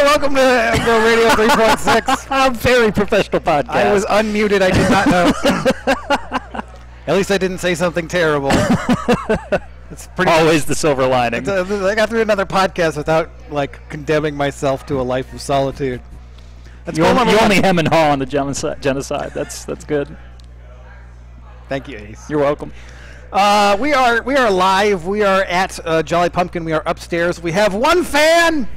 Welcome to MGoRadio 3.6. A very professional podcast. I was unmuted. I did not know. At least I didn't say something terrible. It's pretty always the silver lining. I got through another podcast without condemning myself to a life of solitude. You only hem and haw on the genocide. That's good. Thank you, Ace. You're welcome. We are live. We are at Jolly Pumpkin. We are upstairs. We have one fan.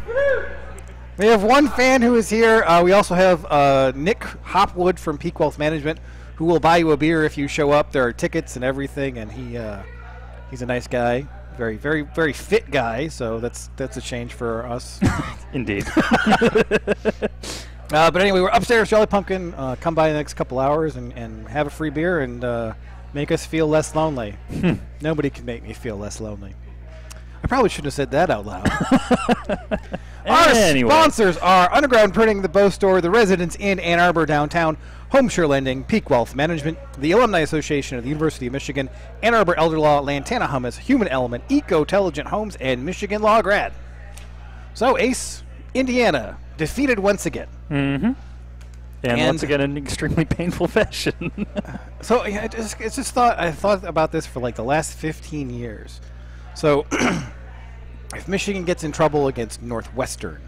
We have one fan who is here. We also have Nick Hopwood from Peak Wealth Management, who will buy you a beer if you show up. There are tickets and everything, and he's a nice guy, very, very, very fit guy. So that's a change for us. Indeed. But anyway, we're upstairs, Jolly Pumpkin. Come by in the next couple hours and have a free beer and make us feel less lonely. Nobody can make me feel less lonely. I probably shouldn't have said that out loud. Our sponsors are Underground Printing, the Bow Store, the Residence Inn, Ann Arbor Downtown, Homeshare Lending, Peak Wealth Management, the Alumni Association of the University of Michigan, Ann Arbor Elder Law, Lantana Hummus, Human Element, Eco-Telligent Homes, and Michigan Law Grad. So, Ace, Indiana, defeated once again. Mm-hmm. And once again in extremely painful fashion. So, yeah, I thought about this for the last 15 years. So, if Michigan gets in trouble against Northwestern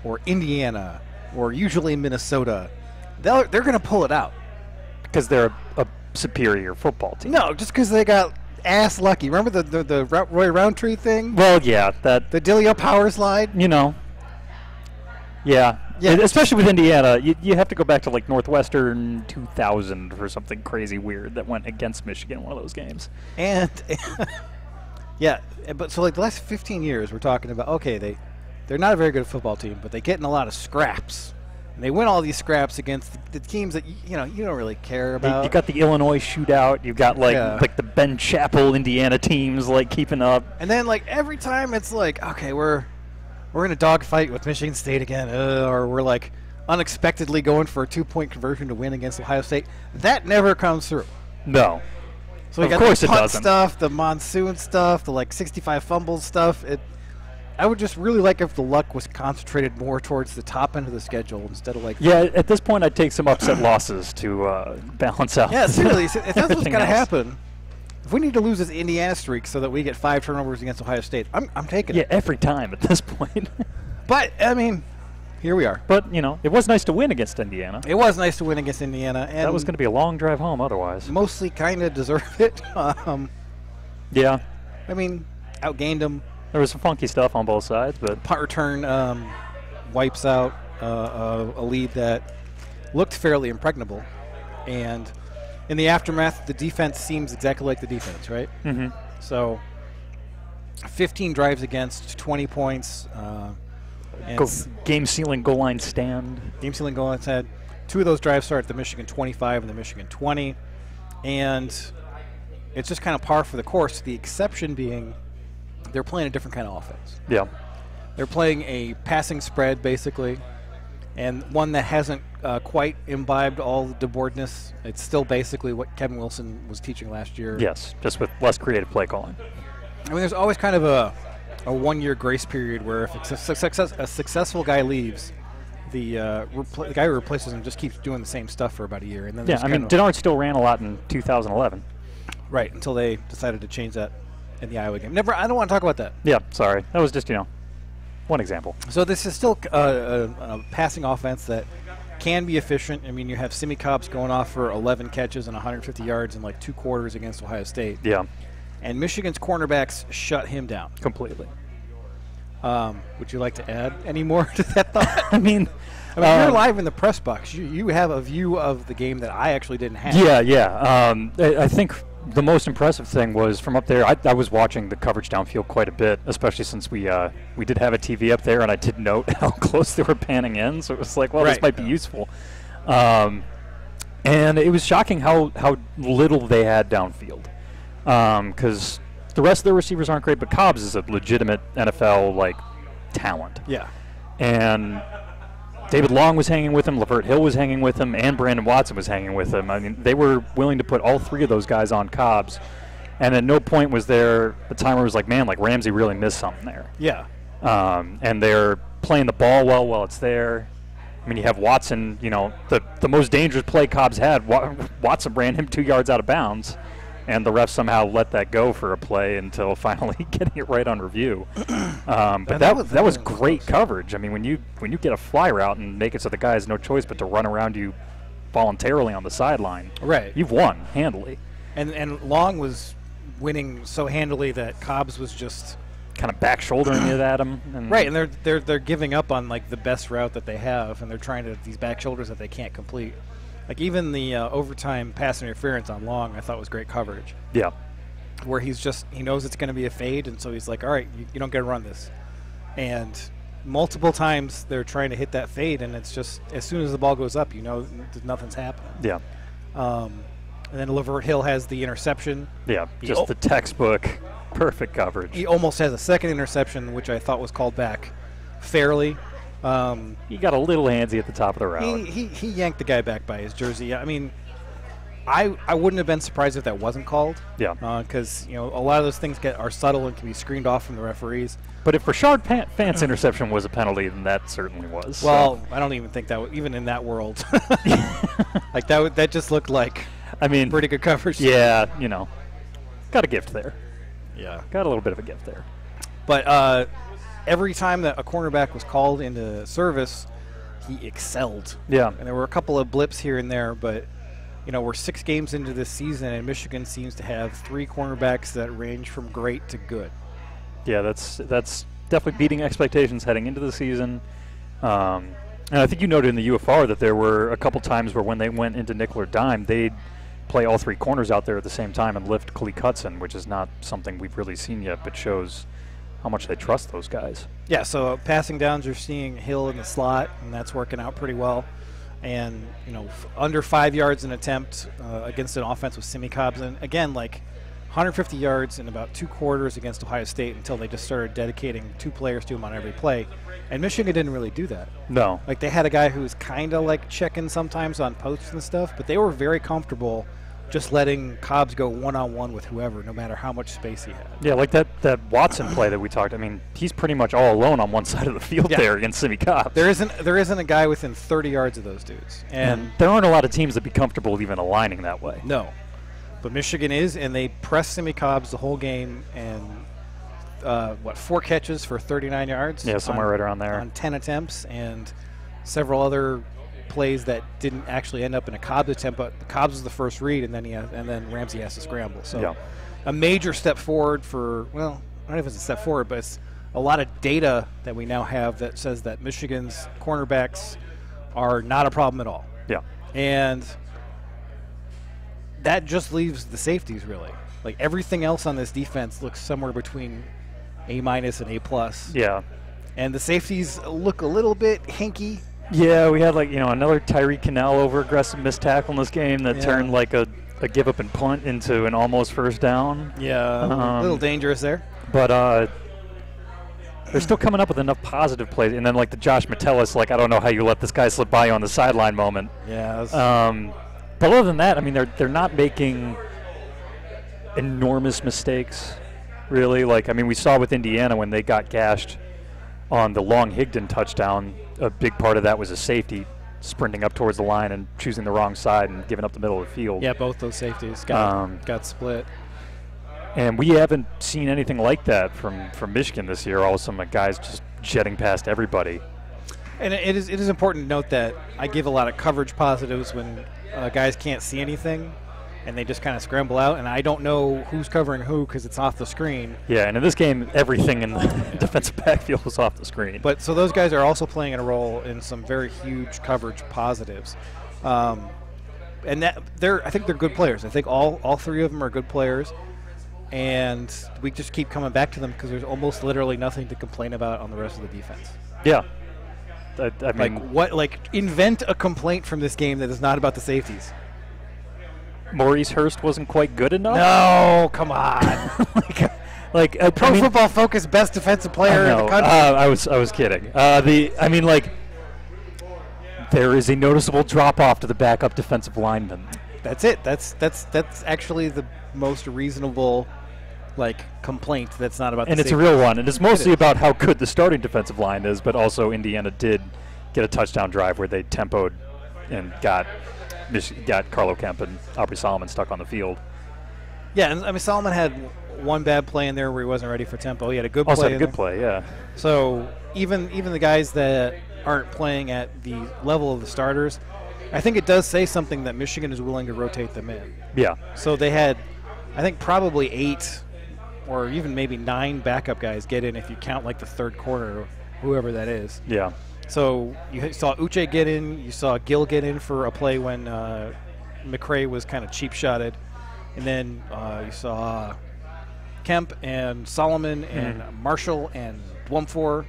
or Indiana or usually Minnesota, they're going to pull it out. Because they're a superior football team. No, just because they got ass lucky. Remember the Roy Roundtree thing? Well, yeah. The Delio power slide? Yeah. Especially with Indiana. You have to go back to Northwestern 2000 for something crazy weird that went against Michigan one of those games. And... yeah, but so the last 15 years, we're talking about, okay, they're not a very good football team, but they get in a lot of scraps. And they win all these scraps against the teams that, you don't really care about. You got the Illinois shootout. You got, the Ben Chappell, Indiana teams, keeping up. And then, every time it's okay, we're in a dogfight with Michigan State again, or we're, unexpectedly going for a 2-point conversion to win against Ohio State. That never comes through. No. So we got the punt stuff, the monsoon stuff, the 65 fumbles stuff. I would just really like if the luck was concentrated more towards the top end of the schedule instead of Yeah, at this point I'd take some upset losses to balance out. Yeah, seriously, if that's what's going to happen, if we need to lose this Indiana streak so that we get 5 turnovers against Ohio State, I'm taking it. Yeah, every time at this point. But I mean, here we are. But it was nice to win against Indiana. It was nice to win against Indiana, and that was going to be a long drive home otherwise. Mostly kind of deserved it. Yeah. I mean, outgained them. There was some funky stuff on both sides, but punt return wipes out a lead that looked fairly impregnable, and in the aftermath, the defense seems exactly like the defense, right? Mm-hmm. So, 15 drives against, 20 points. Game-sealing goal line stand. Game-sealing goal line stand. 2 of those drives start at the Michigan 25 and the Michigan 20, and it's just kind of par for the course. The exception being they're playing a different kind of offense. Yeah. They're playing a passing spread, basically, and one that hasn't quite imbibed all the boardness. It's still basically what Kevin Wilson was teaching last year. Yes, just with less creative play calling. I mean, there's always kind of a 1-year grace period where if a successful guy leaves, the guy who replaces him just keeps doing the same stuff for about a year, and then Yeah, I mean, Denard still ran a lot in 2011. right until they decided to change that in the Iowa game. I don't want to talk about that. Yeah, sorry. That was just, one example. So this is still a passing offense that can be efficient. I mean, you have Simi Cobbs going off for 11 catches and 150 yards in like 2 quarters against Ohio State. Yeah. And Michigan's cornerbacks shut him down. Completely. Would you like to add any more to that thought? I mean, you're live in the press box. You have a view of the game that I actually didn't have. Yeah. I think the most impressive thing was from up there. I was watching the coverage downfield quite a bit, especially since we did have a TV up there, and I did note how close they were panning in. So it was like, well, this might be useful. And it was shocking how little they had downfield, because the rest of the receivers aren't great, but Cobbs is a legitimate NFL talent. Yeah. And David Long was hanging with him, Lavert Hill was hanging with him, and Brandon Watson was hanging with him. I mean, they were willing to put all 3 of those guys on Cobbs, and at no point was there a time where it was like, man, Ramsey really missed something there. Yeah. And they're playing the ball well while it's there. I mean, you have Watson, the most dangerous play Cobbs had, Watson ran him 2 yards out of bounds, and the refs somehow let that go for a play until finally getting it right on review. But that was great coverage. I mean, when you get a fly route and make it so the guy has no choice but to run around you voluntarily on the sideline, right, you've won handily. And Long was winning so handily that Cobbs was just kind of back shouldering it at him. And right, and they're giving up on the best route that they have, and they're trying to these back shoulders that they can't complete. Even the overtime pass interference on Long, I thought was great coverage. Yeah. Where he knows it's going to be a fade, and so he's like, all right, you don't get to run this. And multiple times they're trying to hit that fade, and it's just as soon as the ball goes up, nothing's happening. Yeah. And then Lavert Hill has the interception. Yeah, just the textbook perfect coverage. He almost has a second interception, which I thought was called back fairly. He got a little handsy at the top of the route. He yanked the guy back by his jersey. I mean, I wouldn't have been surprised if that wasn't called. Yeah. Because a lot of those things are subtle and can be screened off from the referees. But if Rashard Fant's interception was a penalty, then that certainly was. Well, so. I don't even think that even in that world, that just looked like pretty good coverage. Yeah, got a gift there. Yeah, got a little bit of a gift there. But every time that a cornerback was called into service, he excelled. Yeah. And there were a couple of blips here and there, but, we're 6 games into this season, and Michigan seems to have 3 cornerbacks that range from great to good. Yeah, that's definitely beating expectations heading into the season. And I think you noted in the UFR that there were a couple times where when they went into nickel or dime, they'd play all 3 corners out there at the same time and lift Khaleke Hudson, which is not something we've really seen yet, but shows how much they trust those guys. Yeah, so passing downs, you're seeing Hill in the slot, and that's working out pretty well. And, under 5 yards an attempt against an offense with Simi Cobbs. And, again, 150 yards in about 2 quarters against Ohio State until they just started dedicating 2 players to him on every play. And Michigan didn't really do that. No. They had a guy who was kind of checking sometimes on posts and stuff, but they were very comfortable just letting Cobbs go one-on-one with whoever, no matter how much space he had. Yeah, that Watson play that we talked. I mean, he's pretty much all alone on one side of the field there against Simi Cobbs. There isn't a guy within 30 yards of those dudes, and there aren't a lot of teams that be comfortable even aligning that way. No, but Michigan is, and they pressed Simi Cobbs the whole game, and 4 catches for 39 yards? Yeah, somewhere right around there. On 10 attempts, and several other plays that didn't actually end up in a Cobbs attempt, but Cobbs was the first read, and then Ramsey has to scramble. So a major step forward for, well, I don't know if it's a step forward, but it's a lot of data that we now have that says that Michigan's cornerbacks are not a problem at all. Yeah. And that just leaves the safeties, really. Everything else on this defense looks somewhere between A- and A+. Yeah. And the safeties look a little bit hinky. Yeah, we had another Tyreek Cannell over aggressive missed tackle in this game that turned a give up and punt into an almost first down. Yeah, a little dangerous there. But they're still coming up with enough positive plays, and then the Josh Metellus, I don't know how you let this guy slip by you on the sideline moment. Yeah. But other than that, I mean, they're not making enormous mistakes, really. We saw with Indiana when they got gashed on the Long Higdon touchdown. a big part of that was a safety sprinting up towards the line and choosing the wrong side and giving up the middle of the field. Yeah, both those safeties got split. And we haven't seen anything like that from Michigan this year. All of a sudden, guys just jetting past everybody. And it is important to note that I give a lot of coverage positives when guys can't see anything and they just kind of scramble out, and I don't know who's covering who because it's off the screen. Yeah, and in this game, everything in the defensive backfield was off the screen. But so those guys are also playing a role in some very huge coverage positives. And I think they're good players. I think all three of them are good players. And we just keep coming back to them because there's almost literally nothing to complain about on the rest of the defense. Yeah. I mean, invent a complaint from this game that is not about the safeties. Maurice Hurst wasn't quite good enough? No, come on. Pro Football Focus best defensive player in the country. I was kidding. There is a noticeable drop off to the backup defensive lineman. That's it. That's actually the most reasonable complaint that's not about the safety. It's a real one, and it's mostly about how good the starting defensive line is, but also Indiana did get a touchdown drive where they tempoed and got Carlo Kemp and Aubrey Solomon stuck on the field. Yeah, and I mean Solomon had one bad play in there where he wasn't ready for tempo. He had a good play. Also had a good play, yeah. So even the guys that aren't playing at the level of the starters, I think it does say something that Michigan is willing to rotate them in. Yeah. So they had, I think, probably 8 or even maybe 9 backup guys get in if you count the third quarter, whoever that is. Yeah. So you saw Uche get in. You saw Gill get in for a play when McCray was kind of cheap-shotted. And then you saw Kemp and Solomon and Marshall and Dwumfor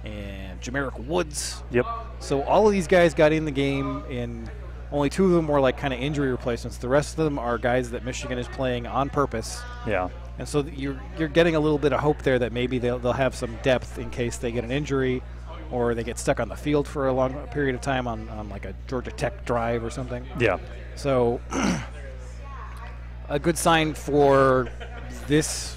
and Jamerick Woods. Yep. So all of these guys got in the game, and only 2 of them were kind of injury replacements. The rest of them are guys that Michigan is playing on purpose. Yeah. And so you're getting a little bit of hope there that maybe they'll have some depth in case they get an injury or they get stuck on the field for a long period of time on a Georgia Tech drive or something. Yeah. So a good sign for this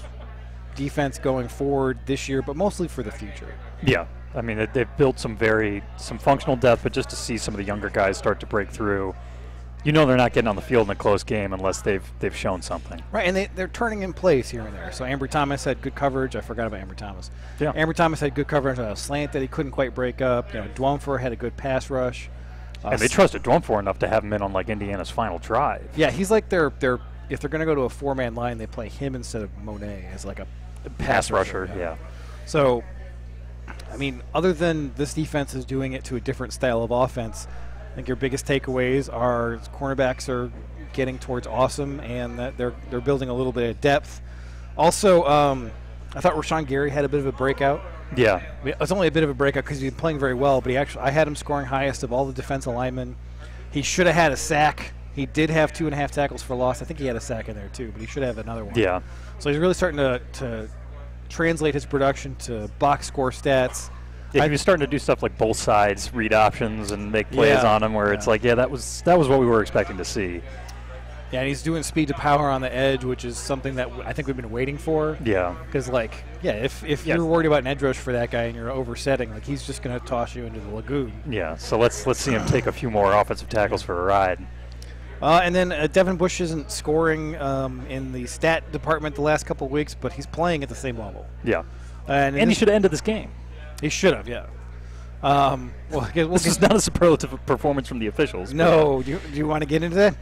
defense going forward this year, but mostly for the future. Yeah. I mean, they've built some functional depth, but just to see some of the younger guys start to break through, they're not getting on the field in a close game unless they've shown something. Right, and they're turning in plays here and there. So Ambry Thomas had good coverage. I forgot about Ambry Thomas. Yeah. Ambry Thomas had good coverage on a slant that he couldn't quite break up. Dwumfor had a good pass rush. And they trusted Dwumfor enough to have him in on Indiana's final drive. Yeah, he's if they're going to go to a 4-man line, they play him instead of Monet as a pass rusher. Yeah. So, I mean, other than this defense is doing it to a different style of offense, I think your biggest takeaways are cornerbacks are getting towards awesome, and that they're building a little bit of depth. Also, I thought Rashawn Gary had a bit of a breakout. Yeah. I mean, it's only a bit of a breakout because he's been playing very well, but I had him scoring highest of all the defensive linemen. He should have had a sack. He did have 2.5 tackles for loss. I think he had a sack in there too, but he should have another one. Yeah. So he's really starting to translate his production to box score stats. Yeah, he was starting to do stuff like both sides, read options, and make plays on them where it's that was what we were expecting to see. Yeah, and he's doing speed to power on the edge, which is something that I think we've been waiting for. Yeah. Because, if you're worried about an edge rush for that guy and you're oversetting, he's just going to toss you into the lagoon. Yeah, so let's see him take a few more offensive tackles for a ride. And then Devin Bush isn't scoring in the stat department the last couple of weeks, but he's playing at the same level. Yeah. And he should have ended this game. He should have, yeah. This is not a superlative performance from the officials. No. Do you want to get into that?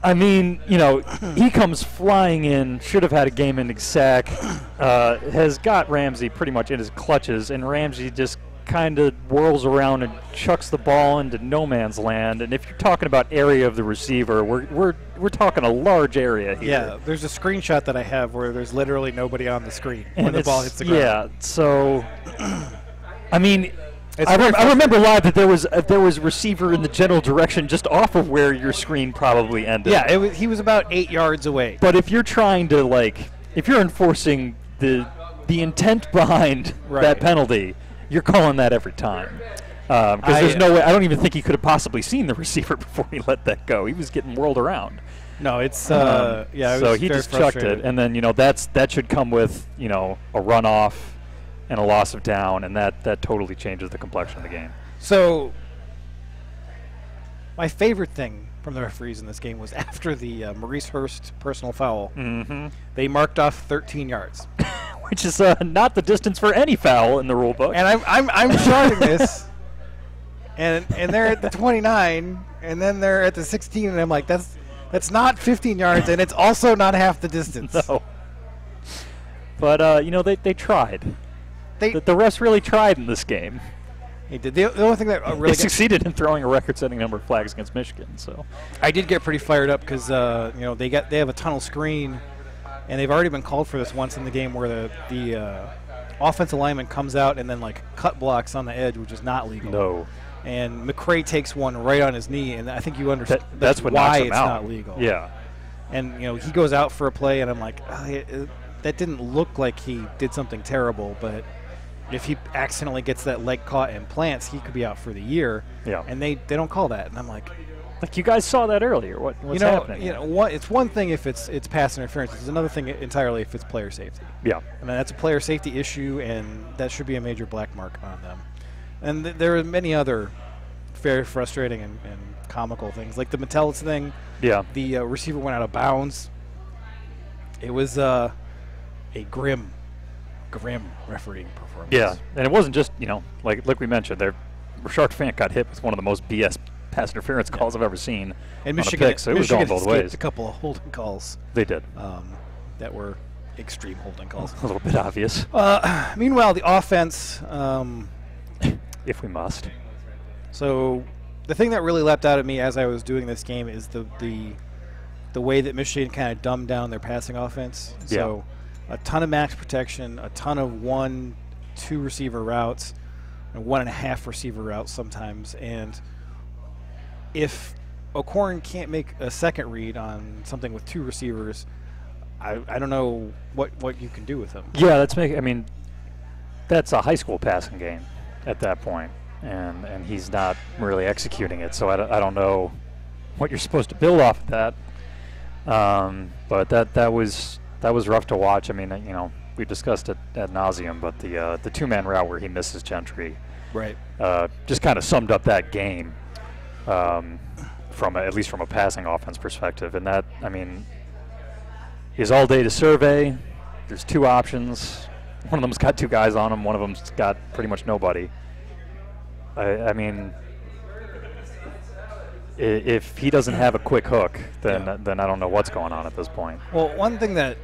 I mean, he comes flying in, should have had a game-ending sack, has got Ramsey pretty much in his clutches, and Ramsey just kind of whirls around and chucks the ball into no man's land. And if you're talking about area of the receiver, we're talking a large area here. Yeah, there's a screenshot that I have where there's literally nobody on the screen when the ball hits the ground. Yeah, so I mean, I remember live that there was a receiver in the general direction just off of where your screen probably ended. Yeah, he was about 8 yards away. But if you're trying to if you're enforcing the intent behind that penalty, you're calling that every time. Because there's no way. I don't even think he could have possibly seen the receiver before he let that go. He was getting whirled around. No, it's so he just chucked it, and then that should come with a runoff, and a loss of down, and that totally changes the complexion of the game. So, my favorite thing from the referees in this game was after the Maurice Hurst personal foul, they marked off 13 yards. Which is not the distance for any foul in the rule book. And I'm charting this, and they're at the 29, and then they're at the 16, and I'm like, that's not 15 yards, and it's also not half the distance. No. But they tried. The refs really tried in this game. They did. The only thing that really succeeded in throwing a record-setting number of flags against Michigan. So I did get pretty fired up because they have a tunnel screen. And they've already been called for this once in the game where the offensive lineman comes out and then cut blocks on the edge, which is not legal. No. And McCray takes one right on his knee, and I think you understand that's what why knocks him it's out. not legal. Yeah. And he goes out for a play, and I'm like, that didn't look like he did something terrible, but if he accidentally gets that leg caught and plants, he could be out for the year. Yeah. And they don't call that, and I'm like. You guys saw that earlier. What's happening? It's one thing if it's pass interference. It's another thing entirely if it's player safety. Yeah. I mean, that's a player safety issue, and that should be a major black mark on them. And there are many other very frustrating and comical things, like the Metellus thing. Yeah. The receiver went out of bounds. It was a grim refereeing performance. Yeah, and it wasn't just like we mentioned there. Rashard Fant got hit with one of the most BS pass interference calls I've ever seen. And Michigan, so it was going both ways. A couple of holding calls. They did. That were extreme holding calls. A little bit obvious. Meanwhile, the offense. If we must. So, the thing that really leapt out at me as I was doing this game is the way that Michigan kind of dumbed down their passing offense. Yeah. So, a ton of max protection, a ton of 1-2 receiver routes, and 1.5 receiver routes sometimes, and if O'Korn can't make a second read on something with 2 receivers, I don't know what you can do with him. Yeah, that's a high school passing game at that point, and he's not really executing it. So I don't know what you're supposed to build off of that. But that was rough to watch. I mean, we discussed it ad nauseum, but the 2-man route where he misses Gentry, right, just kind of summed up that game. At least from a passing offense perspective, and that is all day to survey. There's 2 options. One of them's got 2 guys on him. One of them's got pretty much nobody. I mean, if he doesn't have a quick hook, then I don't know what's going on at this point. Well, one thing that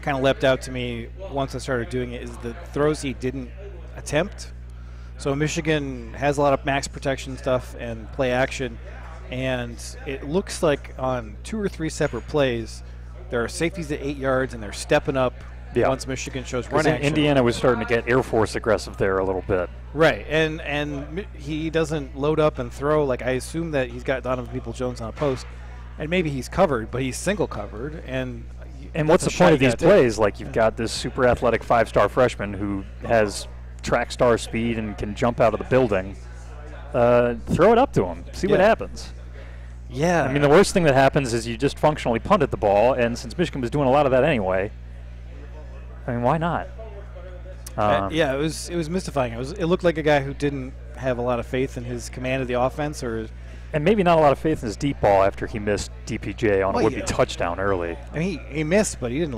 kind of leapt out to me once I started doing it is the throws he didn't attempt. So Michigan has a lot of max protection stuff and play action, and it looks like on 2 or 3 separate plays, there are safeties at 8 yards, and they're stepping up once Michigan shows run action. Indiana was starting to get Air Force aggressive there a little bit. Right, and he doesn't load up and throw. Like, I assume that he's got Donovan Peoples-Jones on a post, and maybe he's covered, but he's single covered. And what's the point of these plays? Like, you've got this super athletic 5-star freshman who has track star speed and can jump out of the building. Throw it up to him. See what happens. Yeah. I mean, the worst thing that happens is you just functionally punted the ball, and since Michigan was doing a lot of that anyway, I mean, why not? Yeah, it was mystifying. It looked like a guy who didn't have a lot of faith in his command of the offense, and maybe not a lot of faith in his deep ball after he missed DPJ on a would-be touchdown early. I mean, he missed, but he didn't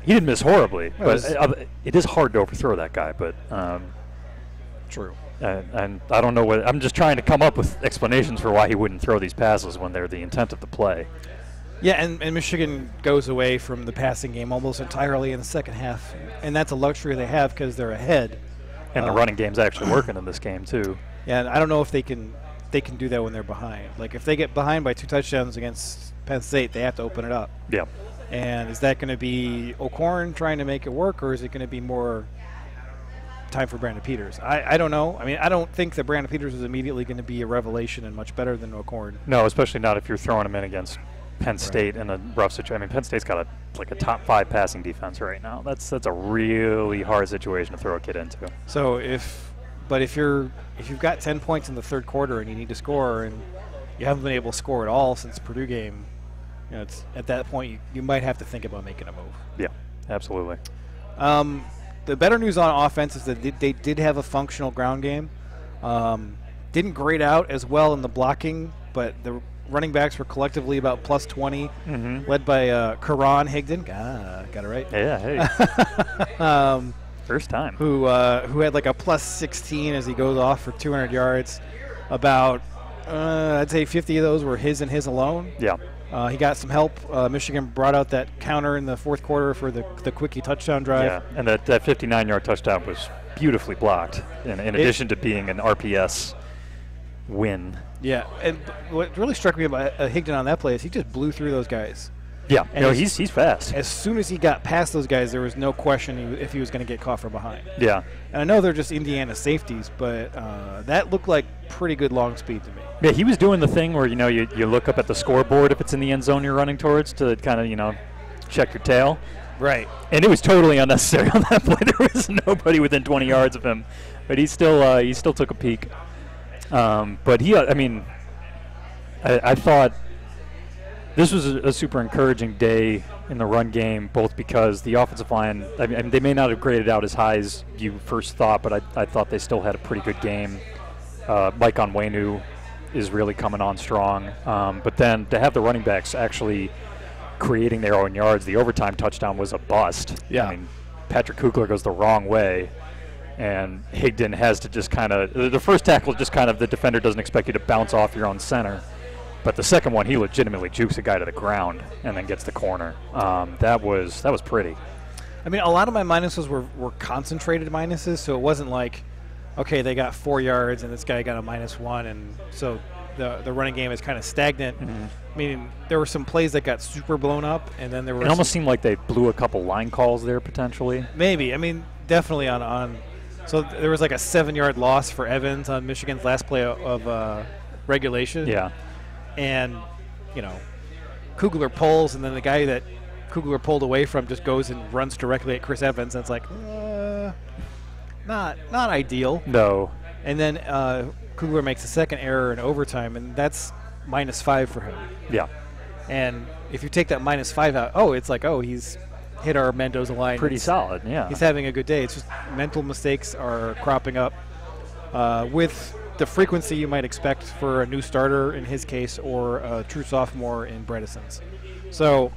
He didn't miss horribly, but it is hard to overthrow that guy. But true. And I don't know I'm just trying to come up with explanations for why he wouldn't throw these passes when they're the intent of the play. Yeah, and Michigan goes away from the passing game almost entirely in the second half, and that's a luxury they have because they're ahead. And the running game's actually working in this game too. Yeah, and I don't know if they can do that when they're behind. Like, if they get behind by 2 touchdowns against Penn State, they have to open it up. Yeah. And is that going to be O'Korn trying to make it work, or is it going to be more time for Brandon Peters? I don't know. I mean, I don't think that Brandon Peters is immediately going to be a revelation and much better than O'Korn. No, especially not if you're throwing him in against Penn State in a rough situation. I mean, Penn State's got a top 5 passing defense right now. That's a really hard situation to throw a kid into. So if you've got 10 points in the third quarter and you need to score, and you haven't been able to score at all since the Purdue game, it's at that point you might have to think about making a move. Yeah, absolutely. the better news on offense is that they did have a functional ground game. Didn't grade out as well in the blocking, but the running backs were collectively about plus 20, led by Karan Higdon. Got it right. Yeah, hey. First time. Who had like a plus 16 as he goes off for 200 yards. About, I'd say 50 of those were his and his alone. Yeah. He got some help. Michigan brought out that counter in the fourth quarter for the quickie touchdown drive. Yeah, and that 59-yard touchdown was beautifully blocked, in addition to being an RPS win. Yeah, and what really struck me about Higdon on that play is he just blew through those guys. Yeah, he's fast. As soon as he got past those guys, there was no question if he was going to get caught from behind. Yeah. And I know they're just Indiana safeties, but that looked like pretty good long speed to me. Yeah, he was doing the thing where, you look up at the scoreboard if it's in the end zone you're running towards to kind of, check your tail. Right. And it was totally unnecessary on that play. There was nobody within 20 yards of him. But he still took a peek. But I thought this was a super encouraging day in the run game, both because the offensive line, they may not have graded out as high as you first thought, but I thought they still had a pretty good game. Mike Onwenu is really coming on strong. But then to have the running backs actually creating their own yards, the overtime touchdown was a bust. Yeah. Patrick Kugler goes the wrong way, and Higdon has to just kind of, the first tackle just kind of, the defender doesn't expect you to bounce off your own center. But the second one, he legitimately jukes a guy to the ground and then gets the corner. That was pretty. A lot of my minuses were concentrated minuses, so it wasn't like, okay, they got 4 yards and this guy got a -1, and so the running game is kind of stagnant. There were some plays that got super blown up, and then there were. It almost seemed like they blew a couple line calls there potentially. Maybe. Definitely on. So there was like a 7-yard loss for Evans on Michigan's last play of regulation. Yeah. And, Kugler pulls, and then the guy that Kugler pulled away from just goes and runs directly at Chris Evans, and it's like, not ideal. No. And then Kugler makes a second error in overtime, and that's -5 for him. Yeah. And if you take that -5 out, it's like, he's hit our Mendoza line. Pretty solid, yeah. He's having a good day. It's just mental mistakes are cropping up with the frequency you might expect for a new starter in his case, or a true sophomore in Bredesen's. So,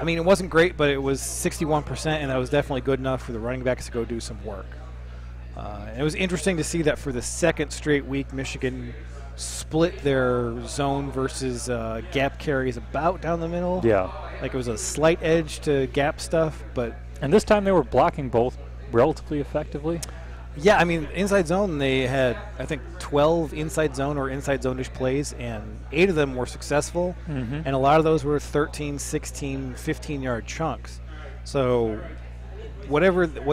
it wasn't great, but it was 61%, and that was definitely good enough for the running backs to go do some work. It was interesting to see that for the second straight week, Michigan split their zone versus gap carries about down the middle. Yeah. Like it was a slight edge to gap stuff, but... And this time they were blocking both relatively effectively? Yeah, inside zone, they had, I think, 12 inside zone or inside zone-ish plays, and 8 of them were successful, and a lot of those were 13, 16, 15-yard chunks. So what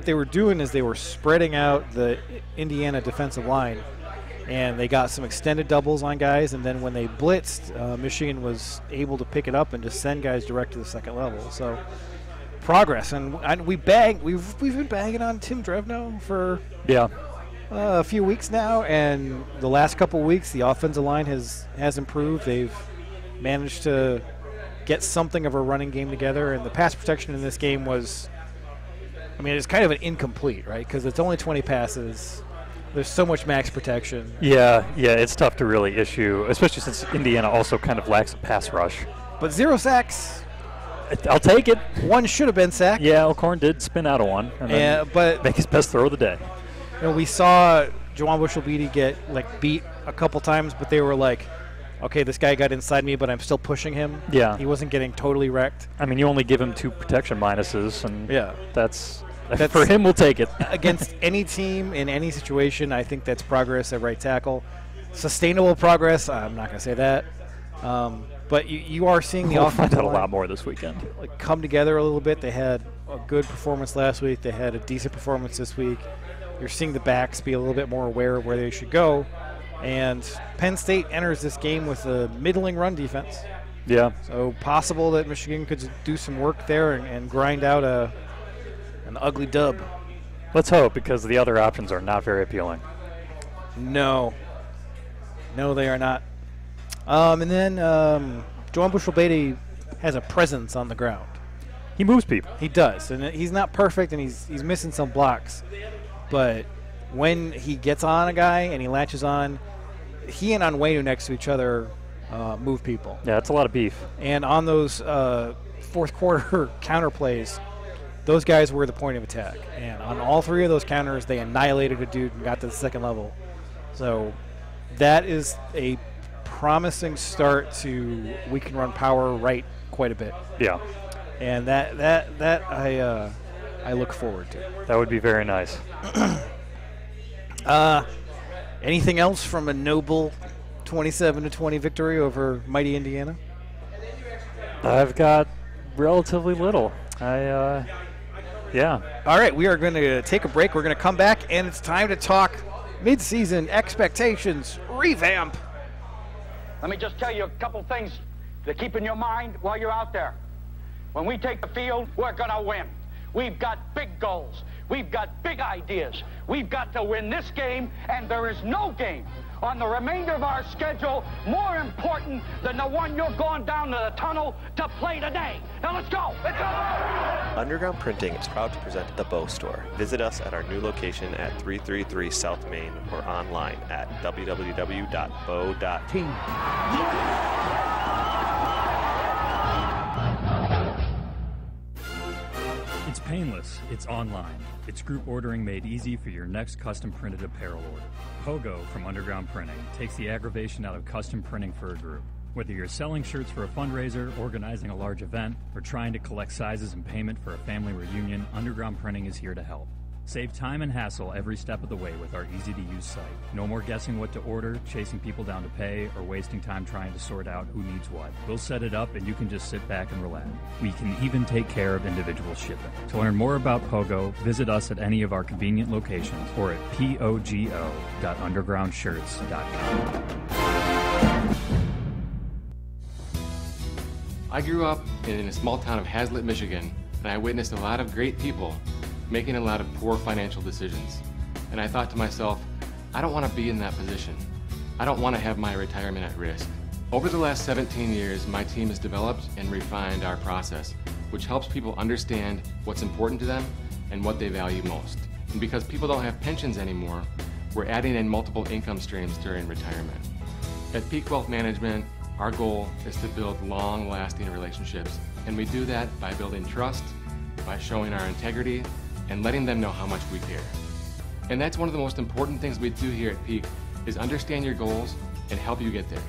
they were doing is they were spreading out the Indiana defensive line, and they got some extended doubles on guys, and then when they blitzed, Michigan was able to pick it up and just send guys direct to the second level. So progress, and we've been banging on Tim Drevno for a few weeks now, and the last couple weeks the offensive line has improved. They've managed to get something of a running game together, and the pass protection in this game was, it's kind of an incomplete, right? Because it's only 20 passes. There's so much max protection. Yeah, it's tough to really issue, especially since Indiana also kind of lacks a pass rush. But 0 sacks. I'll take it. 1 should have been sacked. Yeah, Alcorn did spin out of one, and then but make his best throw of the day. We saw Jawan Bushell-Beatty get beat a couple times, but they were like, okay, this guy got inside me, but I'm still pushing him. Yeah. He wasn't getting totally wrecked. You only give him 2 protection minuses, and that's for him, we'll take it. Against any team in any situation, I think that's progress at right tackle. Sustainable progress, I'm not going to say that. But you are seeing the we'll offensive find out line a lot more this weekend. Come together a little bit. They had a good performance last week. They had a decent performance this week. You're seeing the backs be a little bit more aware of where they should go. And Penn State enters this game with a middling run defense. Yeah. So possible that Michigan could do some work there and grind out an ugly dub. Let's hope, because the other options are not very appealing. No, they are not. And then Jawan Bushell-Beatty has a presence on the ground. He moves people. He does, and he's not perfect, and he's missing some blocks. But when he gets on a guy and he latches on, he and Onwenu next to each other move people. Yeah, that's a lot of beef. And on those fourth quarter counter plays, those guys were the point of attack. And on all three of those counters, they annihilated a dude and got to the second level. So that is a promising start to we can run power right quite a bit. Yeah. And that I look forward to. That would be very nice. Anything else from a noble 27-20 victory over mighty Indiana? I've got relatively little. Yeah. All right, we are going to take a break. We're going to come back, and it's time to talk mid-season expectations revamp. Let me just tell you a couple things to keep in your mind while you're out there. When we take the field, we're going to win. We've got big goals. We've got big ideas. We've got to win this game, and there is no game on the remainder of our schedule more important than the one you're going down to the tunnel to play today. Now let's go. Let's go. Underground Printing is proud to present the Bow Store. Visit us at our new location at 333 South Main or online at www.bow.team. It's painless, it's online. It's group ordering made easy for your next custom printed apparel order. Pogo from Underground Printing takes the aggravation out of custom printing for a group. Whether you're selling shirts for a fundraiser, organizing a large event, or trying to collect sizes and payment for a family reunion, Underground Printing is here to help. Save time and hassle every step of the way with our easy-to-use site. No more guessing what to order, chasing people down to pay, or wasting time trying to sort out who needs what. We'll set it up and you can just sit back and relax. We can even take care of individual shipping. To learn more about Pogo, visit us at any of our convenient locations or at pogo.undergroundshirts.com. I grew up in a small town of Hazlitt, Michigan, and I witnessed a lot of great people making a lot of poor financial decisions. And I thought to myself, I don't want to be in that position. I don't want to have my retirement at risk. Over the last 17 years, my team has developed and refined our process, which helps people understand what's important to them and what they value most. And because people don't have pensions anymore, we're adding in multiple income streams during retirement. At Peak Wealth Management, our goal is to build long-lasting relationships, and we do that by building trust, by showing our integrity, and letting them know how much we care. And that's one of the most important things we do here at Peak, is understand your goals and help you get there.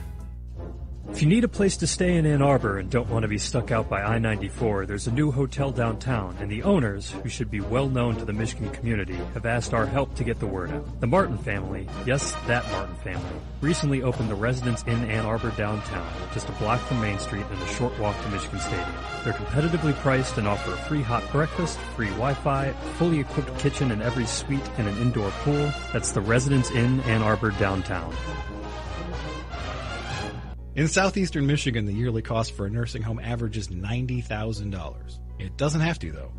If you need a place to stay in Ann Arbor and don't want to be stuck out by I-94, there's a new hotel downtown, and the owners, who should be well known to the Michigan community, have asked our help to get the word out. The Martin family, yes, that Martin family, recently opened the Residence Inn Ann Arbor downtown, just a block from Main Street and a short walk to Michigan Stadium. They're competitively priced and offer a free hot breakfast, free Wi-Fi, a fully equipped kitchen in every suite, and an indoor pool. That's the Residence Inn Ann Arbor downtown. In southeastern Michigan, the yearly cost for a nursing home averages $90,000. It doesn't have to, though.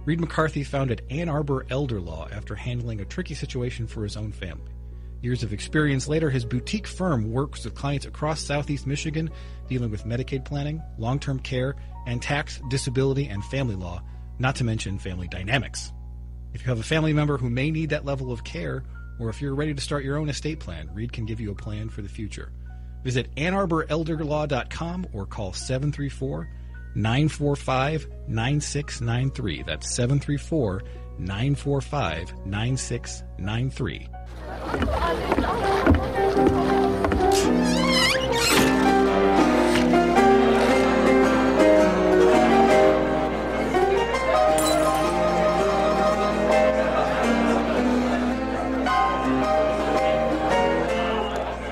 Reed McCarthy founded Ann Arbor Elder Law after handling a tricky situation for his own family. Years of experience later, his boutique firm works with clients across southeast Michigan, dealing with Medicaid planning, long-term care, and tax, disability, and family law, not to mention family dynamics. If you have a family member who may need that level of care, or if you're ready to start your own estate plan, Reed can give you a plan for the future. Visit AnnArborElderLaw.com or call 734-945-9693. That's 734-945-9693.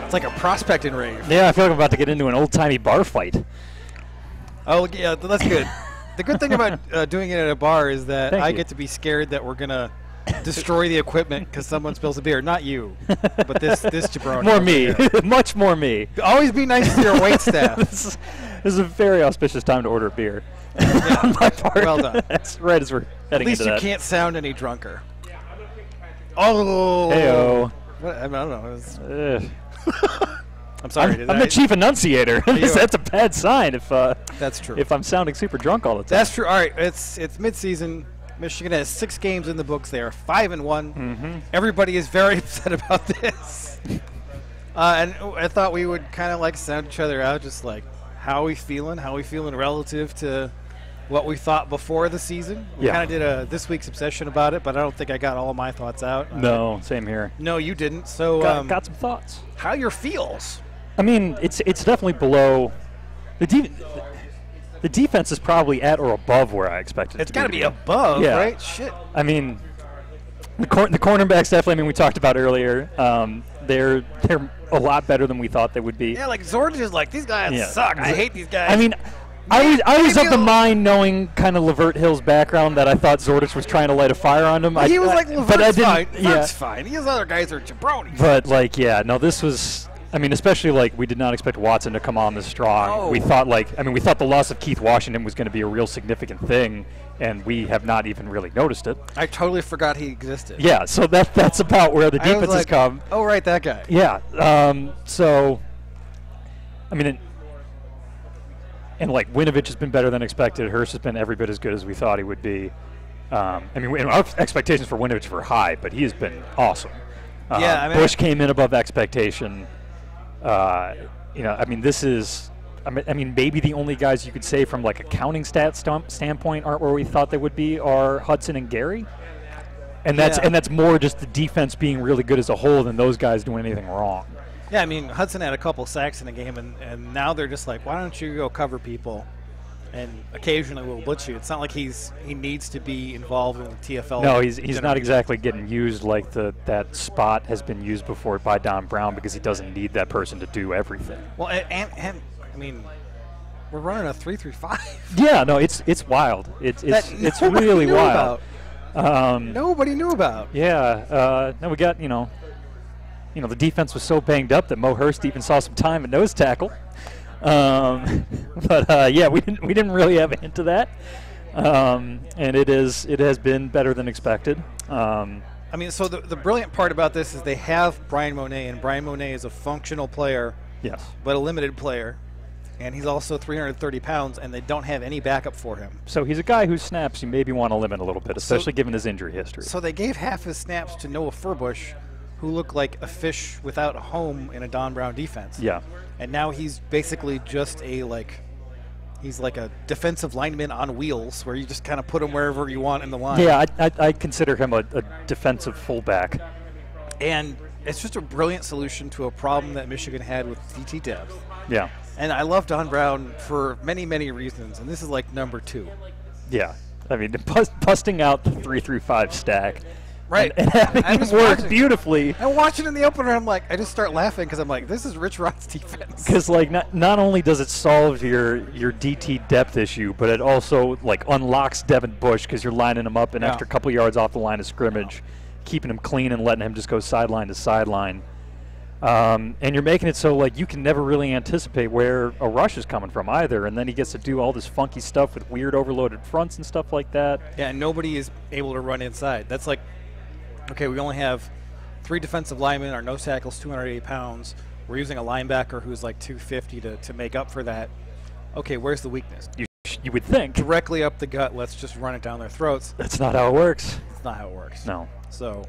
It's like a prospecting rave. Yeah, I feel like I'm about to get into an old-timey bar fight. Oh, yeah, that's good. The good thing about doing it at a bar is that I get to be scared that we're going to destroy the equipment because someone spills a beer. Not you, but this jabroni. More me. Much more me. Always be nice to your wait staff. This is a very auspicious time to order a beer. Yeah. On my part. Well done. That's right as we're heading into that. At least you can't sound any drunker. Oh. Heyo. What, I don't know. I'm sorry. I'm the chief enunciator. That's a bad sign if that's true. If I'm sounding super drunk all the time. That's true. All right, it's midseason. Michigan has 6 games in the books. They are 5-1. Mm-hmm. Everybody is very upset about this. And I thought we would kind of like sound each other out, just like how are we feeling? How are we feeling relative to what we thought before the season? We kind of did a this week's obsession about it, but I don't think I got all my thoughts out. No, same here. No, you didn't. So got some thoughts. How are your feels? I mean, it's definitely below the defense is probably at or above where I expected it to be. It's got to be above, right? Shit. I mean, the cornerbacks definitely. I mean, we talked about earlier. They're a lot better than we thought they would be. Yeah, like Zorge is like, these guys suck. I hate these guys. I mean, I was of the mind, knowing kind of Lavert Hill's background, that I thought Zordich was trying to light a fire on him. He was like, Lavert's fine. Lavert's fine. These other guys are jabronis. But, like, this was... I mean, especially, like, we did not expect Watson to come on this strong. Oh. We thought, we thought the loss of Keith Washington was going to be a real significant thing, and we have not even really noticed it. I totally forgot he existed. Yeah, so that's about where the defense has come. Oh, right, that guy. Yeah. So, I mean... And, like, Winovich has been better than expected. Hurst has been every bit as good as we thought he would be. I mean, our expectations for Winovich were high, but he has been awesome. Bush came in above expectation. I mean, this is... I mean, maybe the only guys you could say from, like, a counting standpoint aren't where we thought they would be are Hudson and Gary. And that's more just the defense being really good as a whole than those guys doing anything wrong. Yeah, I mean, Hudson had a couple sacks in a game, and now they're just like, why don't you go cover people? And occasionally we'll blitz you. It's not like he needs to be involved in the TFL. No, he's not exactly getting used like that spot has been used before by Don Brown, because he doesn't need that person to do everything. Well, and I mean, we're running a 3-3-5. Yeah, no, it's wild. It's really wild. Nobody knew about. Yeah. Now we got the defense was so banged up that Mo Hurst even saw some time at nose tackle. But we didn't really have a hint of that. And it has been better than expected. I mean, so the brilliant part about this is they have Brian Monet, and Brian Monet is a functional player, yes, but a limited player. And he's also 330 pounds, and they don't have any backup for him. So he's a guy whose snaps you maybe want to limit a little bit, especially given his injury history. So they gave half his snaps to Noah Furbush, who looked like a fish without a home in a Don Brown defense. Yeah. And now he's basically just he's like a defensive lineman on wheels, where you just kind of put him wherever you want in the line. Yeah, I consider him a defensive fullback. And it's just a brilliant solution to a problem that Michigan had with DT depth. Yeah. And I love Don Brown for many, many reasons, and this is like number 2. Yeah. I mean, busting out the 3-5 stack. Right. And having it work beautifully. I'm watching in the opener, I just start laughing because I'm like, this is Rich Rod's defense. Because, like, not only does it solve your DT depth issue, but it also, like, unlocks Devin Bush because you're lining him up an extra couple yards off the line of scrimmage, keeping him clean and letting him just go sideline to sideline. And you're making it so, like, you can never really anticipate where a rush is coming from either. And then he gets to do all this funky stuff with weird overloaded fronts and stuff like that. Yeah, and nobody is able to run inside. That's like, okay, we only have 3 defensive linemen. Our nose tackle's 280 pounds. We're using a linebacker who's like 250 to make up for that. Okay, where's the weakness? You would think. Directly up the gut, let's just run it down their throats. That's not how it works. It's not how it works. No. So,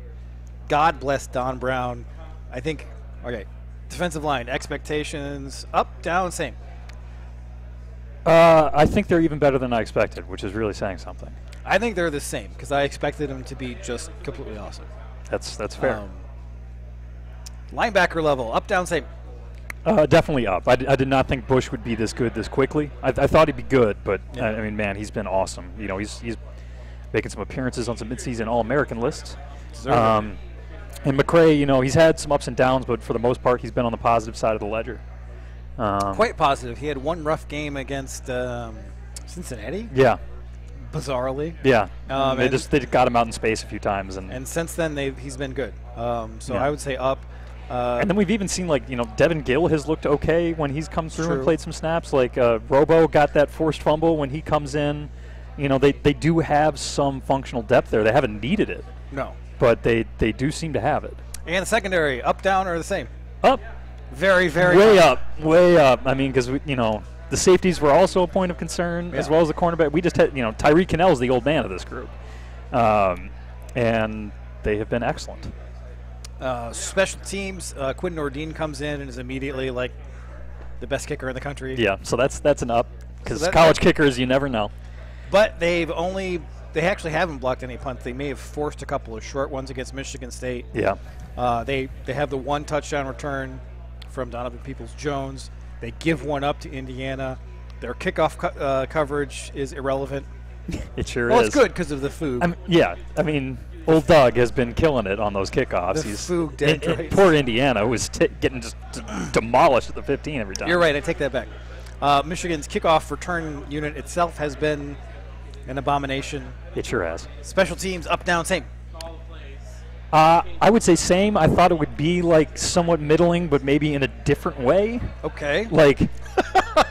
God bless Don Brown. I think, okay, defensive line, expectations, up, down, same. I think they're even better than I expected, which is really saying something. I think they're the same because I expected them to be just completely awesome. That's fair. Linebacker level, up, down, same. Definitely up. I did not think Bush would be this good this quickly. I thought he'd be good, but I mean, man, he's been awesome. He's making some appearances on some midseason All-American lists. And McCray, he's had some ups and downs, but for the most part, he's been on the positive side of the ledger. Quite positive. He had one rough game against Cincinnati. Yeah. Bizarrely. Yeah. They got him out in space a few times, and since then he's been good. I would say up. And then we've even seen Devin Gill has looked okay when he's come through and played some snaps. Robo got that forced fumble when he comes in. They do have some functional depth there. They haven't needed it. No. But they do seem to have it. And the secondary, up, down, or the same? Up. Very, very way up. I mean, because the safeties were also a point of concern as well as the cornerback. We just had Tyreek Cannell's the old man of this group, and they have been excellent. Special teams, Quinn Nordine comes in and is immediately like the best kicker in the country. Yeah, so that's an up because college kickers, you never know. But they actually haven't blocked any punts. They may have forced a couple of short ones against Michigan State. Yeah. They have the one touchdown return from Donovan Peoples-Jones. They give one up to Indiana. Their kickoff coverage is irrelevant. It sure is. Well, it's good because of the Foog. I mean, old Doug has been killing it on those kickoffs. The Foog dead race. Poor Indiana was getting just demolished at the 15 every time. You're right. I take that back. Michigan's kickoff return unit itself has been an abomination. It sure has. Special teams, up, down, same. I would say same. I thought it would be like somewhat middling, but maybe in a different way. Okay. Like,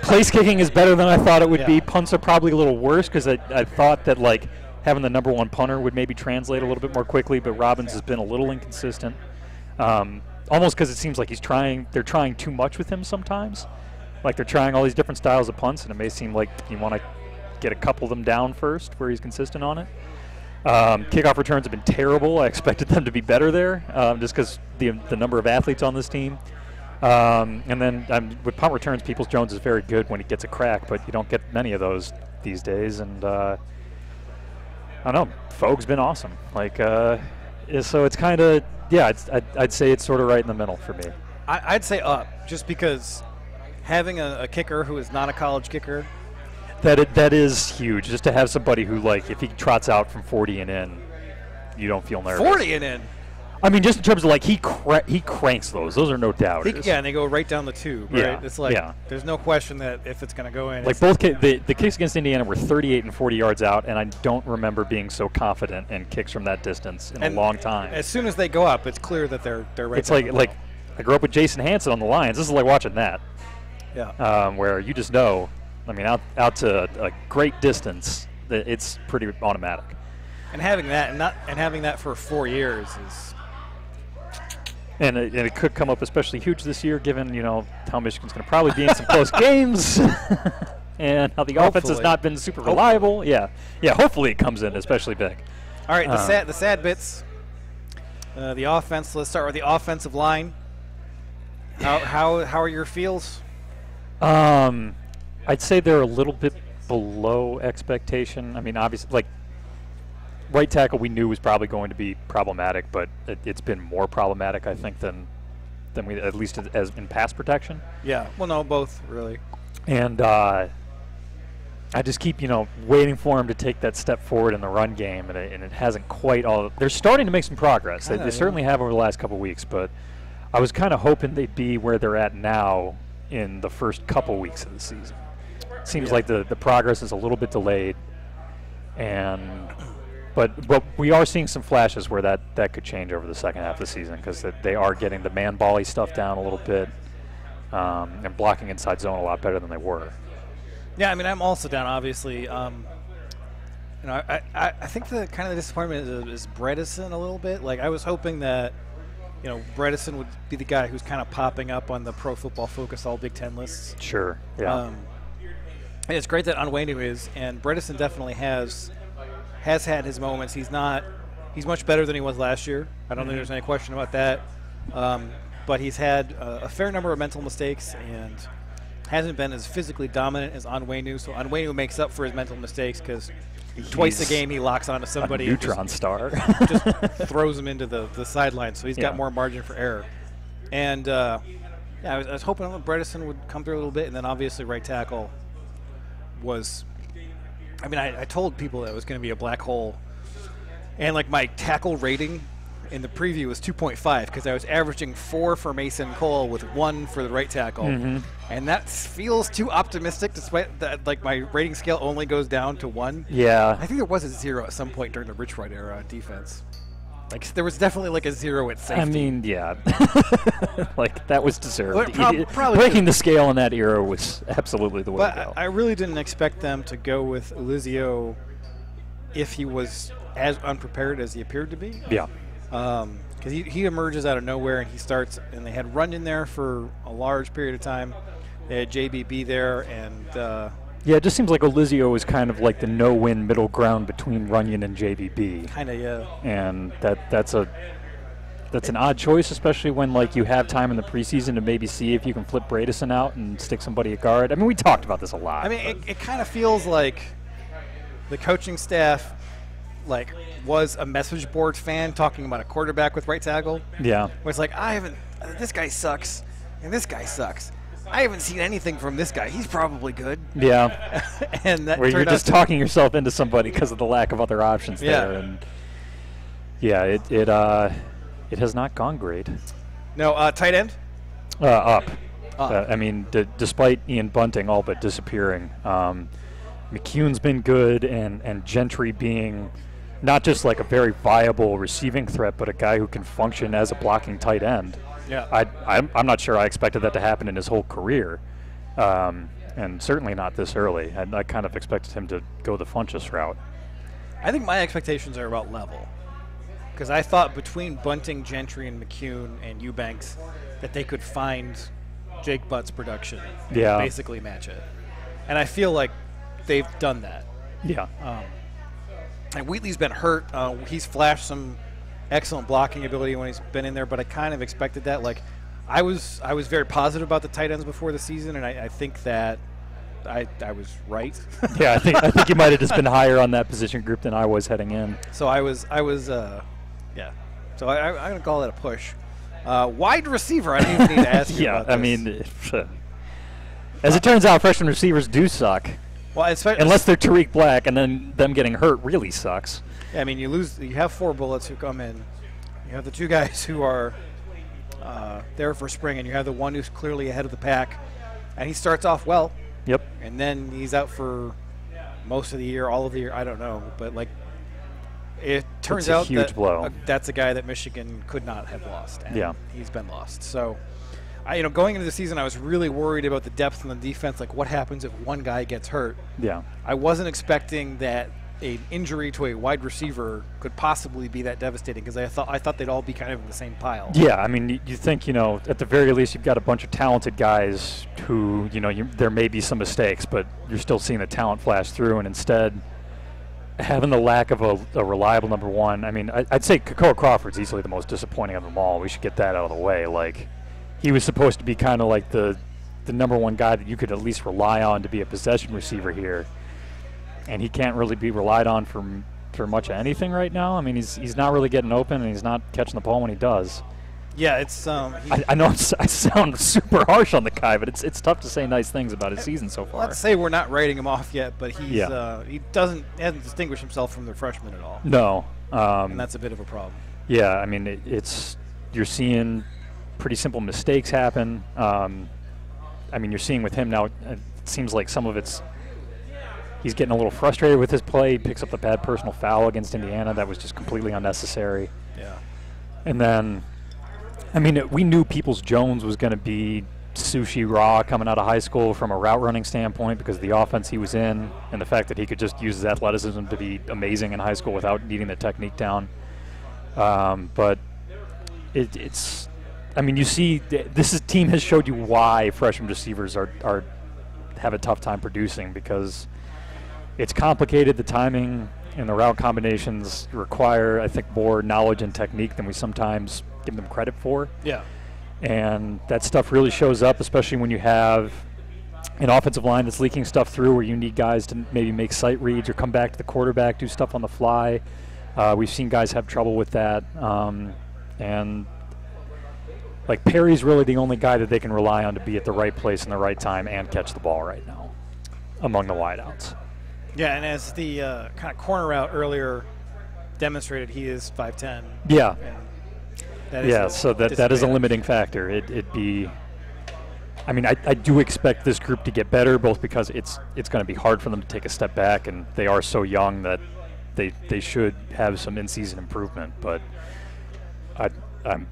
place kicking is better than I thought it would be. Punts are probably a little worse because I thought that like having the number one punter would maybe translate a little bit more quickly, but Robbins has been a little inconsistent. Almost because it seems like they're trying too much with him sometimes. Like they're trying all these different styles of punts, and it may seem like you want to get a couple of them down first where he's consistent on it. Kickoff returns have been terrible. I expected them to be better there just because the number of athletes on this team. And then with punt returns, Peoples-Jones is very good when he gets a crack, but you don't get many of those these days. And I don't know, Fogg's been awesome. Like, so it's kind of, I'd say it's sort of right in the middle for me. I'd say up, just because having a kicker who is not a college kicker. That is huge, just to have somebody who, like, if he trots out from 40 and in, you don't feel nervous. 40 and in? I mean, just in terms of, like, he cranks those. Those are no doubters. And they go right down the tube, right? Yeah, it's like there's no question that if it's going to go in. Like, both the kicks against Indiana were 38 and 40 yards out, and I don't remember being so confident in kicks from that distance in a long time. As soon as they go up, it's clear that they're right. It's like I grew up with Jason Hansen on the Lions. This is like watching that. Yeah. Where you just know. I mean, out to a great distance, it's pretty automatic. And having that for 4 years is. And it could come up especially huge this year, given how Michigan's going to probably be in some close games, and how the offense has not been super reliable. Yeah. Hopefully it comes in especially big. All right, the sad bits. The offense. Let's start with the offensive line. How are your feels? I'd say they're a little bit below expectation. I mean, obviously, like, right tackle we knew was probably going to be problematic, but it's been more problematic, I think, than we, at least as in pass protection. Yeah. Well, no, both really. And I just keep waiting for him to take that step forward in the run game, and it hasn't quite all. They're starting to make some progress. They certainly have over the last couple of weeks, but I was kind of hoping they'd be where they're at now in the first couple weeks of the season. Seems like the progress is a little bit delayed, but we are seeing some flashes where that could change over the second half of the season, because they are getting the man bally stuff down a little bit and blocking inside zone a lot better than they were. Yeah, I mean, I'm also down, obviously. I think the kind of the disappointment is Bredesen a little bit. Like, I was hoping that Bredesen would be the guy who's kind of popping up on the Pro Football Focus All Big Ten lists. Sure. Yeah. And it's great that Onwenu is, and Bredesen definitely has had his moments. He's much better than he was last year. I don't think there's any question about that. But he's had a fair number of mental mistakes and hasn't been as physically dominant as Onwenu. So Onwenu makes up for his mental mistakes because twice a game he locks onto somebody. A neutron star. just throws him into the sideline. So he's got more margin for error. And I was hoping Bredesen would come through a little bit, and then obviously right tackle was. I mean, I told people that it was going to be a black hole, and like my tackle rating in the preview was 2.5 because I was averaging 4 for Mason Cole with 1 for the right tackle, and that feels too optimistic. Despite that, like my rating scale only goes down to 1. Yeah, I think there was a 0 at some point during the Rich Rod era on defense. Like there was definitely like a 0 at safety. I mean, yeah, like that was deserved. Probably breaking the scale in that era was absolutely the way to go. I really didn't expect them to go with Elizio if he was as unprepared as he appeared to be. Yeah. because he emerges out of nowhere and he starts, and they had Runyon there for a large period of time. They had JBB there, and yeah, it just seems like Olizio is kind of like the no-win middle ground between Runyon and JBB. kind of, yeah. And that's an odd choice, especially when like you have time in the preseason to maybe see if you can flip Bradison out and stick somebody at guard. I mean, we talked about this a lot. I mean, it kind of feels like the coaching staff like was a message board fan talking about a quarterback with right tackle. Yeah. Where it's like, this guy sucks, and this guy sucks. I haven't seen anything from this guy. He's probably good. Yeah. And that where you're turned just out talking yourself into somebody because of the lack of other options Yeah. there. And yeah, it has not gone great. No, tight end? Up. I mean, despite Ian Bunting all but disappearing, McCune's been good, and Gentry being not just like a very viable receiving threat, but a guy who can function as a blocking tight end. Yeah. I'm not sure I expected that to happen in his whole career, and certainly not this early. I kind of expected him to go the Funchess route. I think my expectations are about level. Because I thought between Bunting, Gentry, and McCune and Eubanks that they could find Jake Butt's production Yeah. and basically match it. And I feel like they've done that. Yeah. And Wheatley's been hurt. He's flashed some excellent blocking ability when he's been in there, but I kind of expected that. Like, I was very positive about the tight ends before the season, and I think that I was right. Yeah, I think you might have just been higher on that position group than I was heading in. So I was yeah. So I'm going to call that a push. Wide receiver, I don't even need to ask you about this. I mean, as it turns out, freshman receivers do suck. Well, Unless they're Tariq Black, and then them getting hurt really sucks. Yeah, I mean, you have 4 bullets who come in. You have the 2 guys who are there for spring, and you have the one who's clearly ahead of the pack, and he starts off well. Yep. And then he's out for most of the year, all of the year, I don't know. But, like, it turns It's a out huge that blow. That's a guy that Michigan could not have lost. And Yeah. he's been lost. So, going into the season, I was really worried about the depth in the defense. Like, what happens if one guy gets hurt? Yeah. I wasn't expecting that an injury to a wide receiver could possibly be that devastating because I thought they'd all be kind of in the same pile. Yeah, I mean, you think, at the very least you've got a bunch of talented guys who, there may be some mistakes, but you're still seeing the talent flash through, and instead having the lack of a reliable number one. I mean, I'd say Kakoa Crawford's easily the most disappointing of them all. We should get that out of the way. Like, he was supposed to be kind of like the number one guy that you could at least rely on to be a possession receiver here. And he can't really be relied on for much of anything right now. I mean, he's not really getting open, and he's not catching the ball when he does. Yeah, it's I know I sound super harsh on the guy, but it's tough to say nice things about his season so far. Let's say we're not writing him off yet, but he hasn't distinguished himself from the freshman at all. No, and that's a bit of a problem. Yeah, I mean, you're seeing pretty simple mistakes happen. I mean, you're seeing with him now. It seems like some of he's getting a little frustrated with his play. He picks up the bad personal foul against Indiana that was just completely unnecessary. Yeah. And then, I mean, we knew Peoples-Jones was going to be sushi raw coming out of high school from a route running standpoint because of the offense he was in and the fact that he could just use his athleticism to be amazing in high school without needing the technique down. But it's I mean, you see, this team has showed you why freshman receivers have a tough time producing because it's complicated. The timing and the route combinations require, I think, more knowledge and technique than we sometimes give them credit for. Yeah. And that stuff really shows up, especially when you have an offensive line that's leaking stuff through where you need guys to maybe make sight reads or come back to the quarterback, do stuff on the fly. We've seen guys have trouble with that. And like Perry's really the only guy that they can rely on to be at the right place in the right time and catch the ball right now among the wideouts. Yeah, and as the kind of corner route earlier demonstrated, he is 5'10". Yeah. So that is a limiting factor. I mean, I do expect this group to get better, both because it's going to be hard for them to take a step back, and they are so young that they should have some in-season improvement. But I'm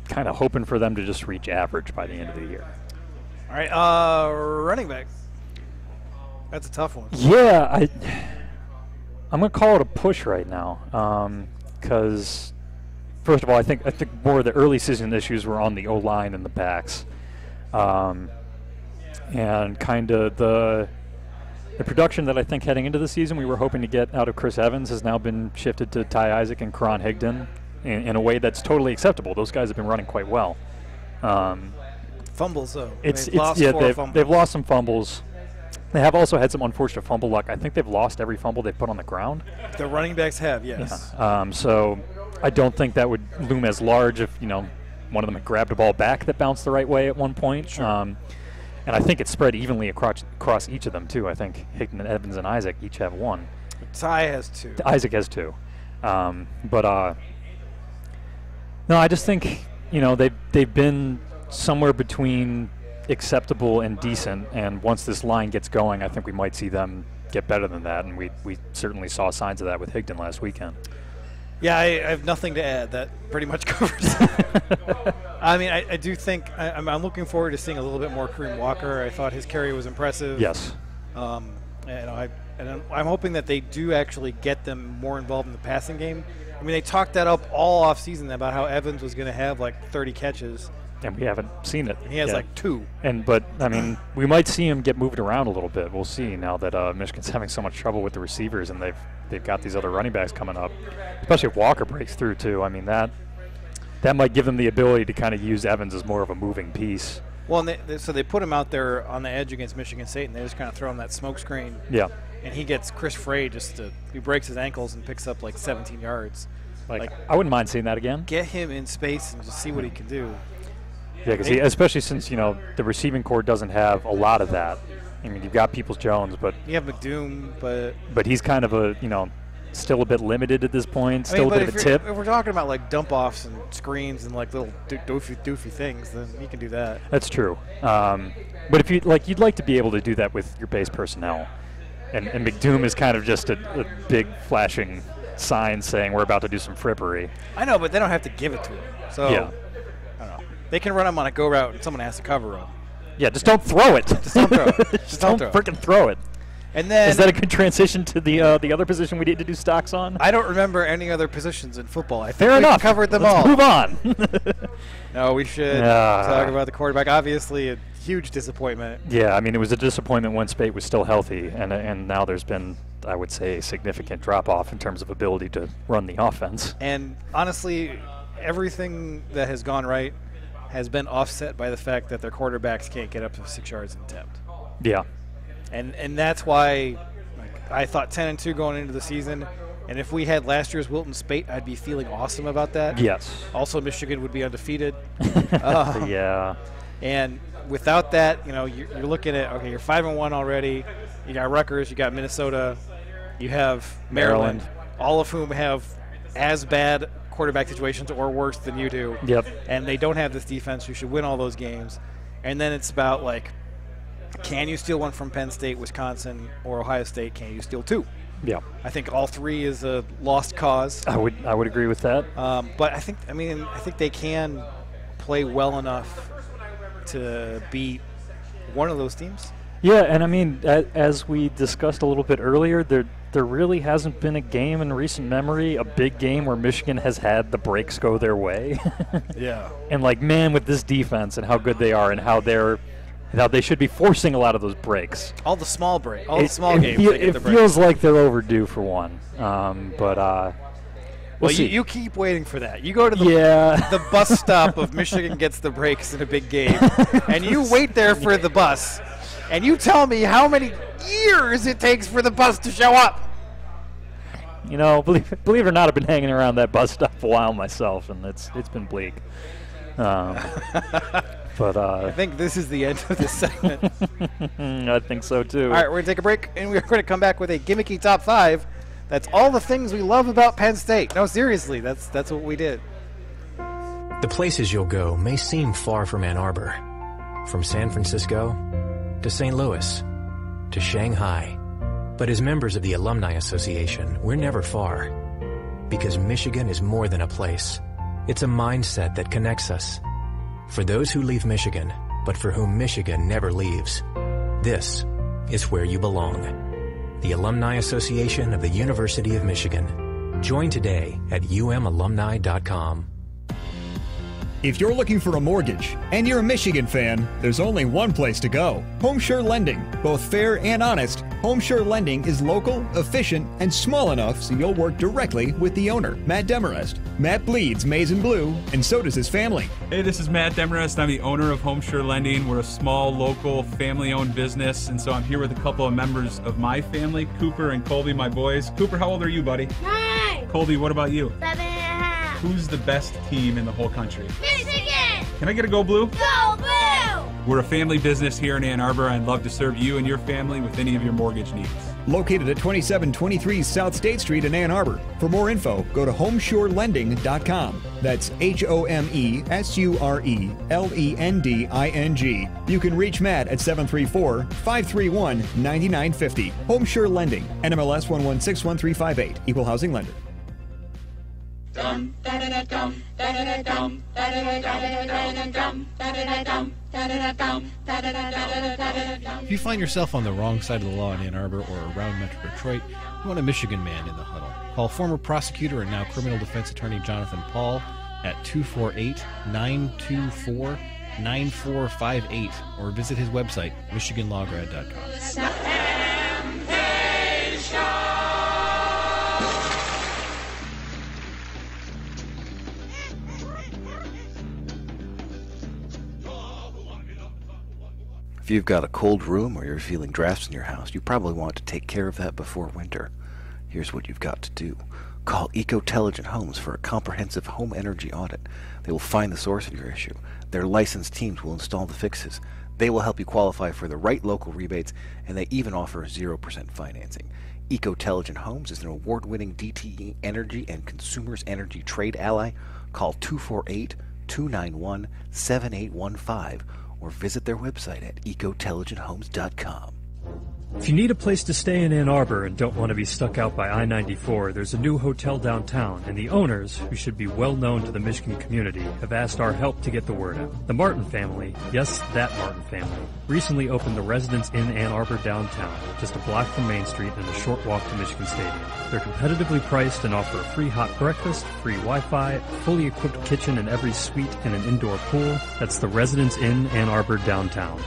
kind of hoping for them to just reach average by the end of the year. All right, running back. That's a tough one. Yeah, I'm going to call it a push right now because first of all, I think more of the early season issues were on the O-line and the backs. And kind of the production that I think heading into the season we were hoping to get out of Chris Evans has now been shifted to Ty Isaac and Karan Higdon in a way that's totally acceptable. Those guys have been running quite well. Fumbles, though. They've lost some fumbles. They have also had some unfortunate fumble luck. I think they've lost every fumble they've put on the ground. The running backs have, yes. Yeah. So I don't think that would loom as large if, one of them had grabbed a ball back that bounced the right way at one point. Sure. And I think it's spread evenly across each of them, too. I think Higdon, Evans, and Isaac each have one. Ty has 2. Isaac has 2. No, I just think, they've been somewhere between acceptable and decent, and once this line gets going, I think we might see them get better than that, and we certainly saw signs of that with Higdon last weekend. Yeah, I have nothing to add. That pretty much covers it. I mean, I do think I'm looking forward to seeing a little bit more Kareem Walker. I thought his carry was impressive. Yes. I'm hoping that they do actually get them more involved in the passing game. I mean, they talked that up all offseason about how Evans was going to have like 30 catches. And we haven't seen it. He has like 2. But I mean, we might see him get moved around a little bit. We'll see now that Michigan's having so much trouble with the receivers, and they've got these other running backs coming up. Especially if Walker breaks through too. I mean, that might give them the ability to kind of use Evans as more of a moving piece. Well, and so they put him out there on the edge against Michigan State, and they just kind of throw him that smoke screen. Yeah. And he gets Chris Frey he breaks his ankles and picks up like 17 yards. Like I wouldn't mind seeing that again. Get him in space and just see what he can do. Yeah, because especially since the receiving corps doesn't have a lot of that. I mean, you've got Peoples-Jones, but you have McDoom, but he's kind of a still a bit limited at this point. Still a bit of a tip. If we're talking about like dump offs and screens and like little doofy things, then he can do that. That's true. But if you'd like to be able to do that with your base personnel, and McDoom is kind of just a big flashing sign saying we're about to do some frippery. I know, but they don't have to give it to him. So yeah. I don't know. They can run him on a go route, and someone has to cover him. Yeah, just don't throw it. Just don't throw it. Just don't freaking throw it. And then is that a good transition to the other position we need to do stocks on? I don't remember any other positions in football. I think Fair enough. Covered them Let's all. Move on. No, we should talk about the quarterback. Obviously, a huge disappointment. Yeah, I mean, it was a disappointment when Spate was still healthy, and now there's been, I would say, a significant drop-off in terms of ability to run the offense. And honestly, everything that has gone right has been offset by the fact that their quarterbacks can't get up to 6 yards in attempt. Yeah. And that's why I thought 10-2 going into the season. And if we had last year's Wilton Spate, I'd be feeling awesome about that. Yes. Also, Michigan would be undefeated. Yeah. And without that, you're looking at, okay, you're 5-1 already. You got Rutgers, you got Minnesota, you have Maryland, all of whom have as bad quarterback situations or worse than you do. Yep. And they don't have this defense. You should win all those games. And then it's about, can you steal one from Penn State, Wisconsin, or Ohio State? Can you steal 2? Yeah. I think all 3 is a lost cause. I would agree with that. But I think they can play well enough to beat one of those teams. Yeah, and I mean, as we discussed a little bit earlier, there really hasn't been a game in recent memory, a big game where Michigan has had the breaks go their way. Yeah. And with this defense and how good they are and how they should be forcing a lot of those breaks. All the small games. It feels like they're overdue for one. We'll see. You keep waiting for that. You go to the bus stop of Michigan gets the breaks in a big game, and you wait there for the bus, and you tell me how many years it takes for the bus to show up. Believe it or not, I've been hanging around that bus stop a while myself, and it's been bleak. But I think this is the end of this segment. I think so too. All right, we're gonna take a break, and we're going to come back with a gimmicky top 5. That's all the things we love about Penn State. No, seriously, that's what we did. The places you'll go may seem far from Ann Arbor, from San Francisco to St. Louis to Shanghai. But as members of the Alumni Association, we're never far, because Michigan is more than a place. It's a mindset that connects us. For those who leave Michigan, but for whom Michigan never leaves, this is where you belong. The Alumni Association of the University of Michigan. Join today at umalumni.com. If you're looking for a mortgage and you're a Michigan fan, there's only one place to go. HomeSure Lending. Both fair and honest, HomeSure Lending is local, efficient, and small enough so you'll work directly with the owner, Matt Demarest. Matt bleeds maize and blue, and so does his family. Hey, this is Matt Demarest. I'm the owner of HomeSure Lending. We're a small, local, family-owned business, and so I'm here with a couple of members of my family, Cooper and Colby, my boys. Cooper, how old are you, buddy? 9. Colby, what about you? 7.5. Who's the best team in the whole country? Michigan! Can I get a Go Blue? Go Blue! We're a family business here in Ann Arbor. I'd love to serve you and your family with any of your mortgage needs. Located at 2723 South State Street in Ann Arbor. For more info, go to homesurelending.com. That's HomeSureLending. You can reach Matt at 734-531-9950. HomeSure Lending, NMLS 1161358, Equal Housing Lender. If you find yourself on the wrong side of the law in Ann Arbor or around Metro Detroit, you want a Michigan man in the huddle. Call former prosecutor and now criminal defense attorney Jonathan Paul at 248-924-9458 or visit his website, michiganlawgrad.com. If you've got a cold room or you're feeling drafts in your house, you probably want to take care of that before winter. Here's what you've got to do. Call Ecotelligent Homes for a comprehensive home energy audit. They will find the source of your issue. Their licensed teams will install the fixes. They will help you qualify for the right local rebates, and they even offer 0% financing. Ecotelligent Homes is an award-winning DTE Energy and Consumers Energy trade ally. Call 248-291-7815 or visit their website at ecotelligenthomes.com. If you need a place to stay in Ann Arbor and don't want to be stuck out by I-94, there's a new hotel downtown, and the owners, who should be well known to the Michigan community, have asked our help to get the word out. The Martin family, yes, that Martin family, recently opened the Residence Inn Ann Arbor downtown, just a block from Main Street and a short walk to Michigan Stadium. They're competitively priced and offer a free hot breakfast, free Wi-Fi, a fully equipped kitchen in every suite, and an indoor pool. That's the Residence Inn Ann Arbor downtown.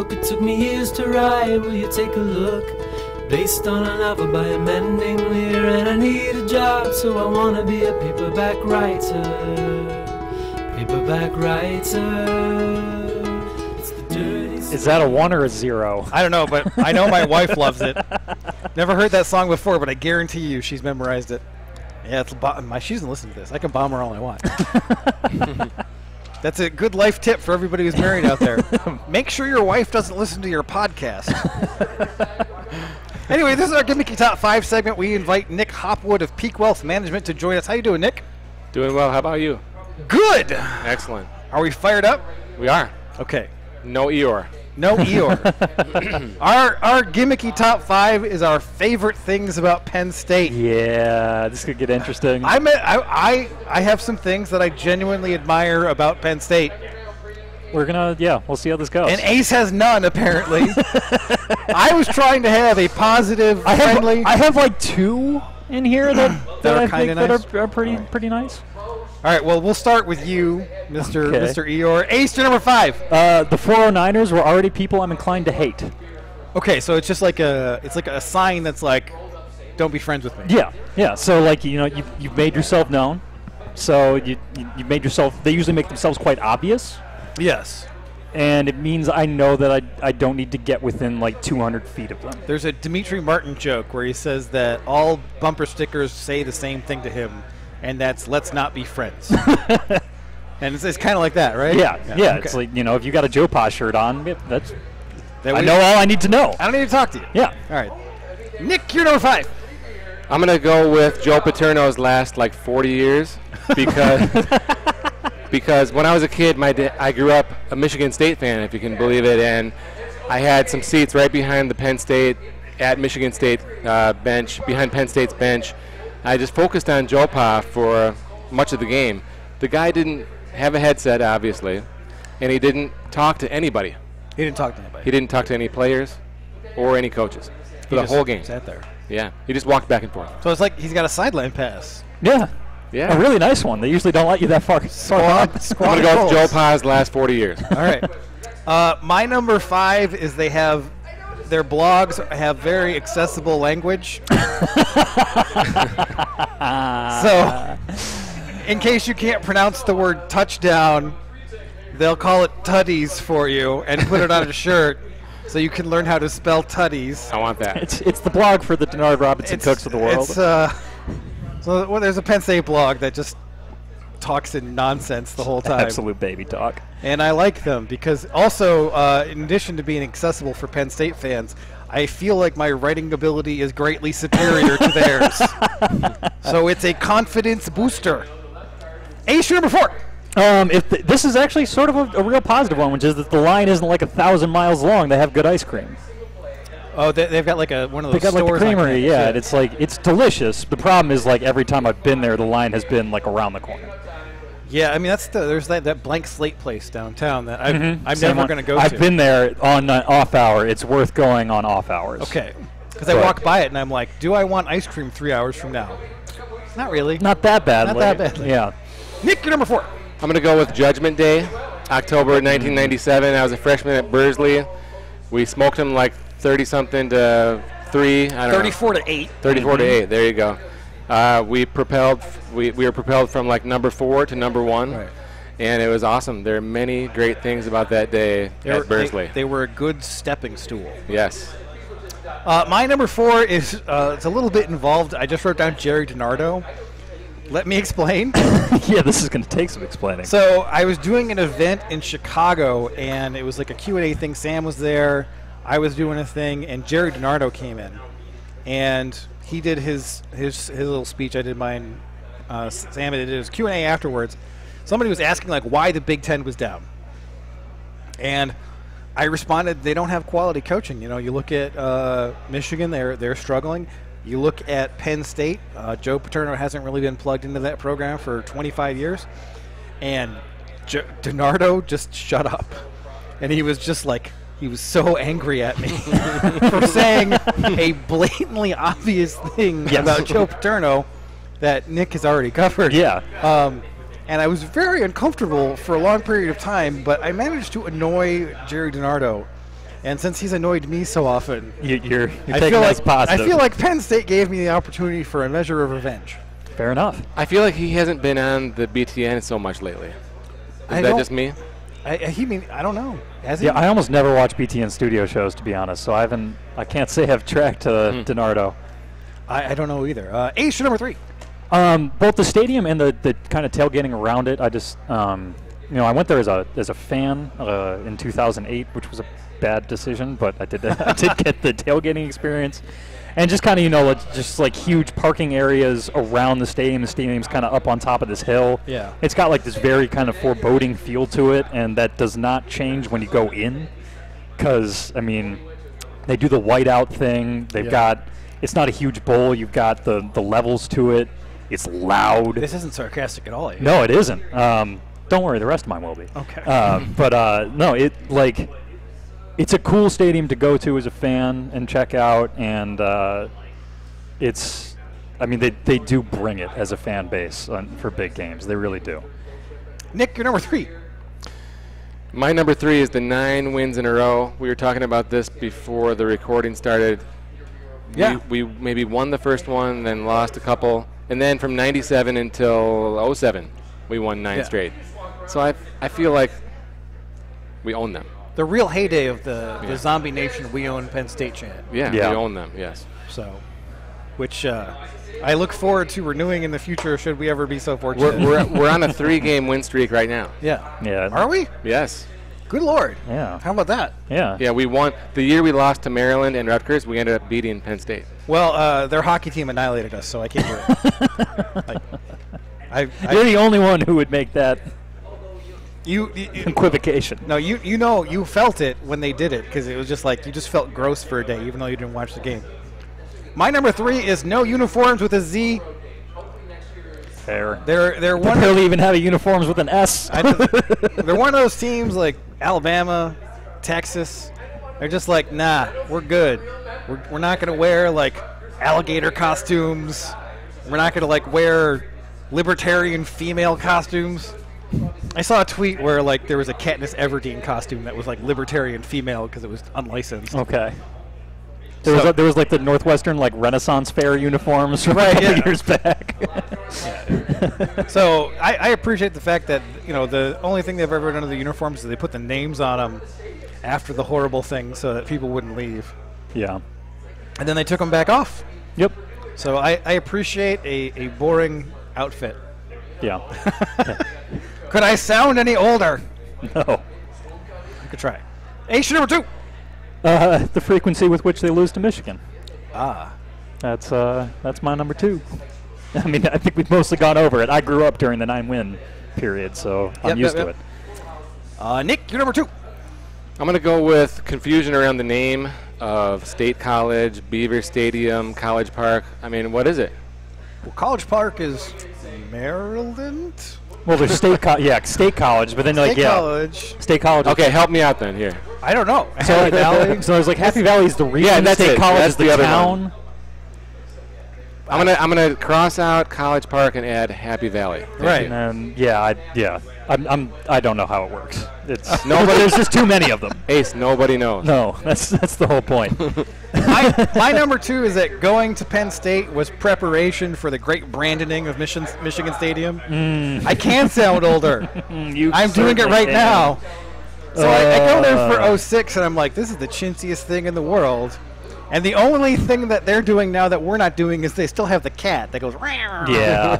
It took me years to write, will you take a look? Based on a novel by a man named Lear, and I need a job, so I wanna be a paperback writer. Paperback writer. It's the dirty. Is that a 1 or a 0? I don't know, but I know my wife loves it. Never heard that song before, but I guarantee you she's memorized it. Yeah, it's she doesn't listen to this. I can bomb her all I want. That's a good life tip for everybody who's married out there. Make sure your wife doesn't listen to your podcast. Anyway, this is our Gimmicky Top 5 segment. We invite Nick Hopwood of Peak Wealth Management to join us. How you doing, Nick? Doing well. How about you? Good. Excellent. Are we fired up? We are. Okay. No Eeyore. No Eeyore. Our Gimmicky Top 5 is our favorite things about Penn State. Yeah, this could get interesting. I have some things that I genuinely admire about Penn State. We'll see how this goes. And Ace has none, apparently. I was trying to have a positive, friendly. I have like 2 in here that I think nice. that are pretty nice. All right, well, we'll start with you, Mr. Eeyore. Ace to number 5. The 409ers were already people I'm inclined to hate. Okay, so it's just like a sign that's like, don't be friends with me. Yeah. So like you've made yourself known. So you made yourself. They usually make themselves quite obvious. Yes. And it means I know that I don't need to get within like 200 feet of them. There's a Dimitri Martin joke where he says that all bumper stickers say the same thing to him. And that's let's not be friends. And it's kind of like that, right? Yeah. Okay. It's like, if you got a Joe Pa shirt on, I know all I need to know. I don't need to talk to you. Yeah. All right. Nick, you're number 5. I'm going to go with Joe Paterno's last 40 years because because when I was a kid, I grew up a Michigan State fan, if you can believe it, and I had some seats right behind the Penn State, at Michigan State bench, behind Penn State's bench. I just focused on Joe Pa for much of the game. The guy didn't have a headset, obviously, and he didn't talk to anybody. He didn't talk to anybody. He didn't talk to any players or any coaches for the whole game. Sat there. Yeah, he just walked back and forth. So it's like he's got a sideline pass. Yeah. Yeah. A really nice one. They usually don't let you that far. I'm going to go with Joe Pa's last 40 years. All right. My number 5 is they have their blogs have very accessible language. So, in case you can't pronounce the word touchdown, they'll call it tutties for you and put it on a shirt so you can learn how to spell tutties. I want that. It's the blog for the Denard Robinson Cooks of the world. So there's a Penn State blog that just talks in nonsense the whole time. Absolute baby talk. And I like them because also, in addition to being accessible for Penn State fans, I feel like my writing ability is greatly superior to theirs. So it's a confidence booster. Ace, number 4. This is actually sort of a real positive one, which is that the line isn't like 1,000 miles long. They have good ice cream. Oh, they've got like one of those. They got like the stores creamery, yeah. And it's like it's delicious. The problem is like every time I've been there, the line has been like around the corner. Yeah, I mean there's that blank slate place downtown that I'm never going to go to. I've been there on off hour. It's worth going on off hours. Okay, because I walk by it and I'm like, do I want ice cream 3 hours from now? Not really. Not that badly. Not that badly. Yeah. Nick, you're number 4. I'm going to go with Judgment Day, October 1997. I was a freshman at Bursley. We smoked them like 30-something to 3. I don't know. 34 to 8. 34 to 8. There you go. We were propelled from like number 4 to number 1, right. And it was awesome. There are many great things about that day at Bursley. They were a good stepping stool. Yes. My number 4 is it's a little bit involved. I just wrote down Jerry DiNardo. Let me explain. Yeah, this is going to take some explaining. So I was doing an event in Chicago, and it was like a Q&A thing. Sam was there. I was doing a thing, and Jerry DiNardo came in. And he did his little speech. I did mine. Sam did his Q&A afterwards. Somebody was asking like why the Big Ten was down, and I responded, they don't have quality coaching. You know, you look at Michigan, they're struggling. You look at Penn State, Joe Paterno hasn't really been plugged into that program for 25 years, and DiNardo just shut up, and he was just like. He was so angry at me for saying a blatantly obvious thing about Joe Paterno that Nick has already covered. Yeah. And I was very uncomfortable for a long period of time, but I managed to annoy Jerry DiNardo. And since he's annoyed me so often, you're taking that as positive. I feel like Penn State gave me the opportunity for a measure of revenge. Fair enough. I feel like he hasn't been on the BTN so much lately. Is that just me? I don't know. Has he? Yeah, I almost never watch BTN studio shows, to be honest. So I can't say I've tracked DiNardo. I don't know either. Ace, number 3. Both the stadium and the kind of tailgating around it. I just, I went there as a fan in 2008, which was a bad decision, but I did get the tailgating experience. And just kind of, just like huge parking areas around the stadium. The stadium's kind of up on top of this hill. Yeah. It's got like this very kind of foreboding feel to it, and that does not change when you go in. Because, I mean, they do the whiteout thing. They've got, it's not a huge bowl. You've got the levels to it. It's loud. This isn't sarcastic at all. No, it isn't. Don't worry, the rest of mine will be. Okay. No, it's a cool stadium to go to as a fan and check out, and they do bring it as a fan base for big games. They really do. Nick, you're number 3. My number 3 is the 9 wins in a row. We were talking about this before the recording started. Yeah. We maybe won the first one, then lost a couple, and then from 97 until 07, we won 9 straight. So I feel like we own them. The real heyday of the Zombie Nation We Own Penn State chant. Yeah, we own them, yes. So, which I look forward to renewing in the future should we ever be so fortunate. We're on a 3-game win streak right now. Yeah. Are we? Yes. Good Lord. Yeah. How about that? Yeah. Yeah, we won. The year we lost to Maryland and Rutgers, we ended up beating Penn State. Well, their hockey team annihilated us, so I can't do it. You're the only one who would make that Equivocation. No, you felt it when they did it because it was just like you just felt gross for a day, even though you didn't watch the game. My number 3 is no uniforms with a Z. Fair. They're one. They barely even have uniforms with an S. They're one of those teams like Alabama, Texas. They're just like, nah, we're good. We're not gonna wear like alligator costumes. We're not gonna like wear libertarian female costumes. I saw a tweet where like there was a Katniss Everdeen costume that was like libertarian female because it was unlicensed. Okay. There was like the Northwestern like Renaissance Fair uniforms from a couple years back. So I appreciate the fact that the only thing they've ever done to the uniforms is they put the names on them after the horrible thing so that people wouldn't leave. Yeah. And then they took them back off. Yep. So I appreciate a boring outfit. Yeah. Could I sound any older? No. I could try. Ace number 2. The frequency with which they lose to Michigan. That's my number 2. I mean, I think we've mostly gone over it. I grew up during the 9-win period, so I'm used to it. Nick, you're number 2. I'm going to go with confusion around the name of State College, Beaver Stadium, College Park. I mean, what is it? Well, College Park is Maryland. Well, there's State College, but then State College. Okay, help me out then here. I don't know. So Happy Valley. So there's like Happy Valley is the region. that's State it. College That's is the the other town. one. I'm gonna cross out College Park and add Happy Valley. Right. And I don't know how it works. It's there's just too many of them. Ace, nobody knows. No, that's the whole point. My number 2 is that going to Penn State was preparation for the great brandoning of Michigan Stadium. I can sound older. I'm doing it right now. So I go there for 06, and I'm like, this is the chintziest thing in the world. And the only thing that they're doing now that we're not doing is they still have the cat that goes. Yeah.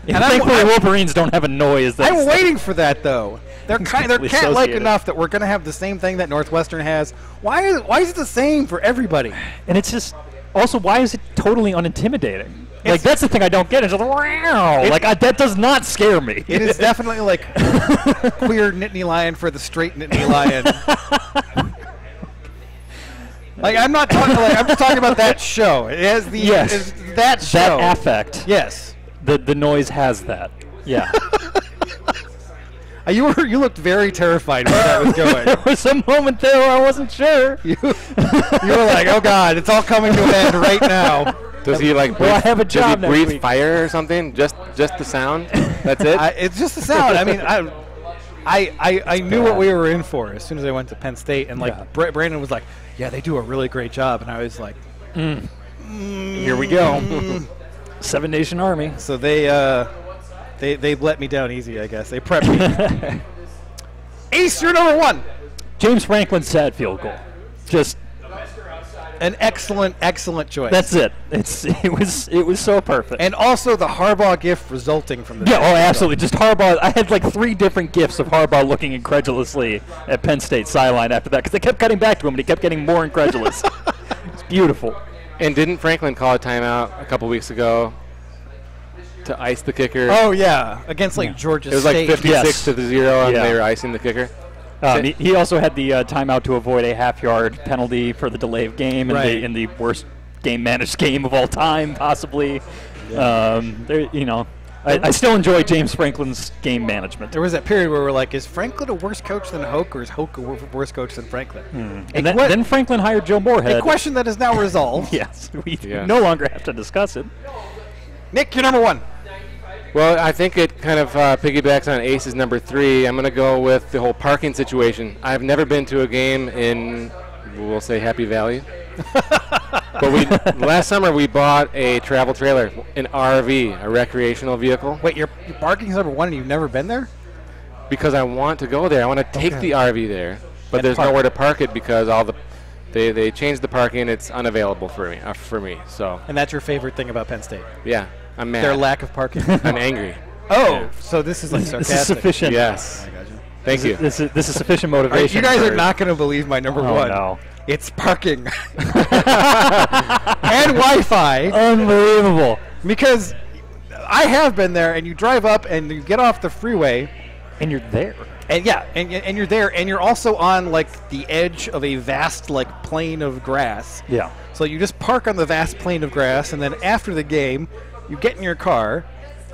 And thankfully, Wolverines don't have a noise. I'm waiting for that though. They're cat-like associated. enough that we're going to have the same thing that Northwestern has. Why is it the same for everybody? And it's just also why is it totally unintimidating? Like that's the thing I don't get. It's just that does not scare me. It is definitely like queer Nittany Lion for the straight Nittany Lion. Like I'm not talking. I'm just talking about that show. It has the that show. That affect. Yes. The noise has that. Yeah. You looked very terrified where that was going. There was a moment there where I wasn't sure. You were like, oh God, it's all coming to an end right now. Does he like? Well, I have a job Does he breathe fire or something? Just the sound? That's it? It's just the sound. I mean, I knew what we were in for as soon as I went to Penn State, and Brandon was like, yeah, they do a really great job, and I was like, here we go. 7 Nation Army. So they let me down easy, I guess. They prepped me. Ace, you're number 1. James Franklin's sad field goal. Just an excellent choice. That's it. It was so perfect. And also the Harbaugh gif resulting from the absolutely. Just Harbaugh. I had like 3 different gifs of Harbaugh looking incredulously at Penn State sideline after that because they kept cutting back to him and he kept getting more incredulous. It's beautiful. And didn't Franklin call a timeout a couple weeks ago to ice the kicker? Oh yeah, against Georgia State. It was like 56 to 0, and they were icing the kicker. He also had the timeout to avoid a half-yard penalty for the delay of game in the worst game-managed game of all time, possibly. Yeah. I still enjoy James Franklin's game management. There was that period where we're like, is Franklin a worse coach than Hoke, or is Hoke a worse coach than Franklin? And then Franklin hired Joe Moorhead. A question that is now resolved. Yes, we no longer have to discuss it. Nick, you're number 1. Well, I think it kind of piggybacks on Ace's number 3. I'm going to go with the whole parking situation. I've never been to a game in, we'll say, Happy Valley. But last summer we bought a travel trailer, an RV, a recreational vehicle. Wait, your parking's number 1 and you've never been there? Because I want to go there. I want to take the RV there, but there's nowhere to park it because they changed the parking. It's unavailable for me. So. And that's your favorite thing about Penn State? Yeah, I'm mad. Their lack of parking. I'm angry. Oh, so this is like sarcastic. This is sufficient. Yes. I got you. Thank you. This is sufficient motivation. You guys are not going to believe my number 1. No. It's parking. And Wi-Fi. Unbelievable. Because I have been there, and you drive up, and you get off the freeway. And you're there. And yeah, and you're there, and you're also on like the edge of a vast like plain of grass. Yeah. So you just park on the vast plain of grass, and then after the game, you get in your car,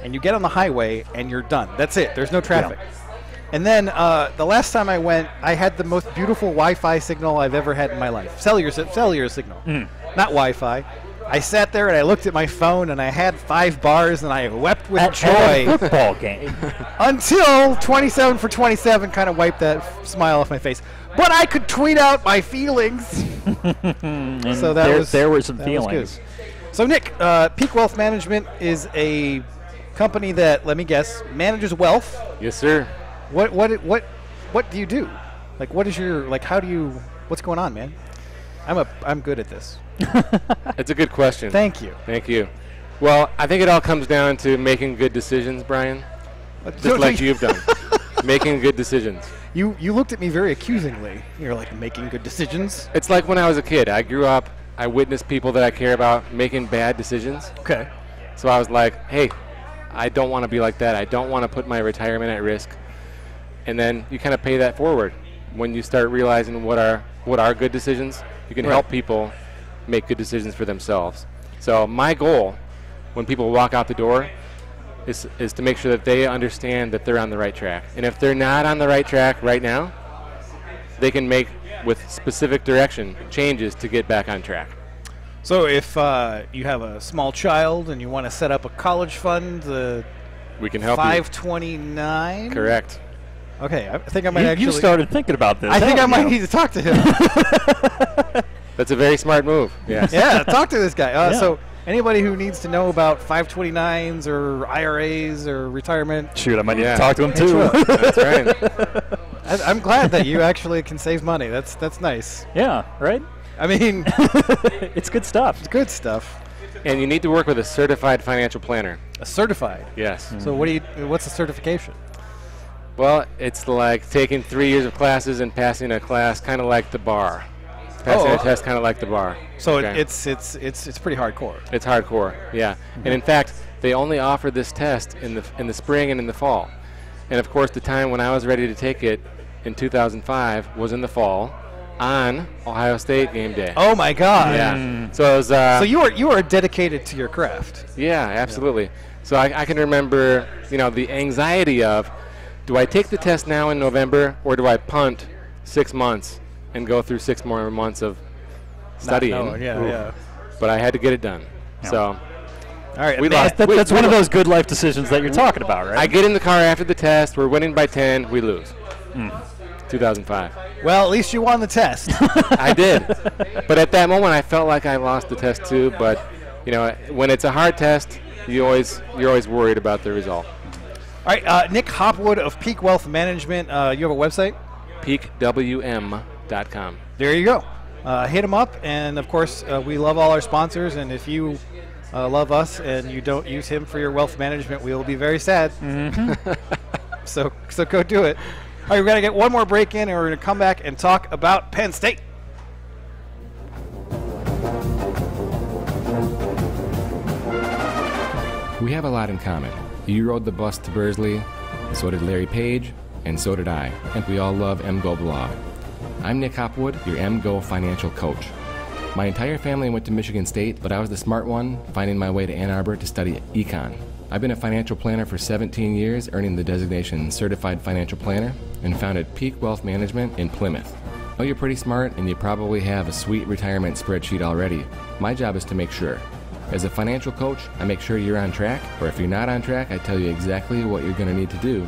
and you get on the highway, and you're done. That's it. There's no traffic. Yeah. And then the last time I went, I had the most beautiful Wi-Fi signal I've ever had in my life. Cellular signal, not Wi-Fi. I sat there and I looked at my phone and I had 5 bars and I wept with joy. At a football game. Until 27 for 27 kind of wiped that smile off my face. But I could tweet out my feelings. So there were some feelings. So Nick, Peak Wealth Management is a company that, let me guess, manages wealth. Yes, sir. What do you do? Like, what is your, like, how do you, what's going on, man? I'm good at this. It's a good question. Thank you. Thank you. Well, I think it all comes down to making good decisions, Brian. Just like you've done. Making good decisions. You looked at me very accusingly. You're like, making good decisions? It's like when I was a kid. I grew up, I witnessed people that I care about making bad decisions. Okay. So I was like, hey, I don't want to be like that. I don't want to put my retirement at risk. And then you kind of pay that forward. When you start realizing what are good decisions, you can help people make good decisions for themselves. So my goal when people walk out the door is to make sure that they understand that they're on the right track. And if they're not on the right track right now, they can make, with specific direction, changes to get back on track. So if you have a small child and you want to set up a college fund, we can help 529? Correct. Okay, I think I might actually... You started thinking about this. I think I might need to talk to him. That's a very smart move. Yes. Yeah, talk to this guy. So anybody who needs to know about 529s or IRAs or retirement... Shoot, I might need to talk to him too. That's right. I'm glad that you actually can save money. That's nice. Yeah, right? I mean... It's good stuff. It's good stuff. And you need to work with a certified financial planner. A certified? Yes. Mm-hmm. So what's the certification? Well, it's like taking 3 years of classes and passing a class, kind of like the bar. Passing a test, kind of like the bar. So it's pretty hardcore. It's hardcore, yeah. And in fact, they only offer this test in the spring and in the fall. And of course, the time when I was ready to take it in 2005 was in the fall on Ohio State game day. Oh my God! Yeah. So it was. So you are dedicated to your craft. Yeah, absolutely. Yeah. So I can remember, the anxiety of, do I take the test now in November, or do I punt 6 months and go through 6 more months of studying? Yeah. But I had to get it done. Yeah. So, all right, that's one of those good life decisions that you're talking about, right? I get in the car after the test. We're winning by 10. We lose. 2005. Well, at least you won the test. I did. But at that moment, I felt like I lost the test too. But when it's a hard test, you're always worried about the result. All right, Nick Hopwood of Peak Wealth Management. You have a website? PeakWM.com. There you go. Hit him up, and of course, we love all our sponsors. And if you love us and you don't use him for your wealth management, we will be very sad. Mm-hmm. so go do it. All right, we're gonna get one more break in, and we're gonna come back and talk about Penn State. We have a lot in common. You rode the bus to Bursley, so did Larry Page, and so did I. And we all love MGoBlog. I'm Nick Hopwood, your MGo financial coach. My entire family went to Michigan State, but I was the smart one, finding my way to Ann Arbor to study econ. I've been a financial planner for 17 years, earning the designation Certified Financial Planner, and founded Peak Wealth Management in Plymouth. Oh, you're pretty smart, and you probably have a sweet retirement spreadsheet already. My job is to make sure. As a financial coach, I make sure you're on track, or if you're not on track, I tell you exactly what you're going to need to do.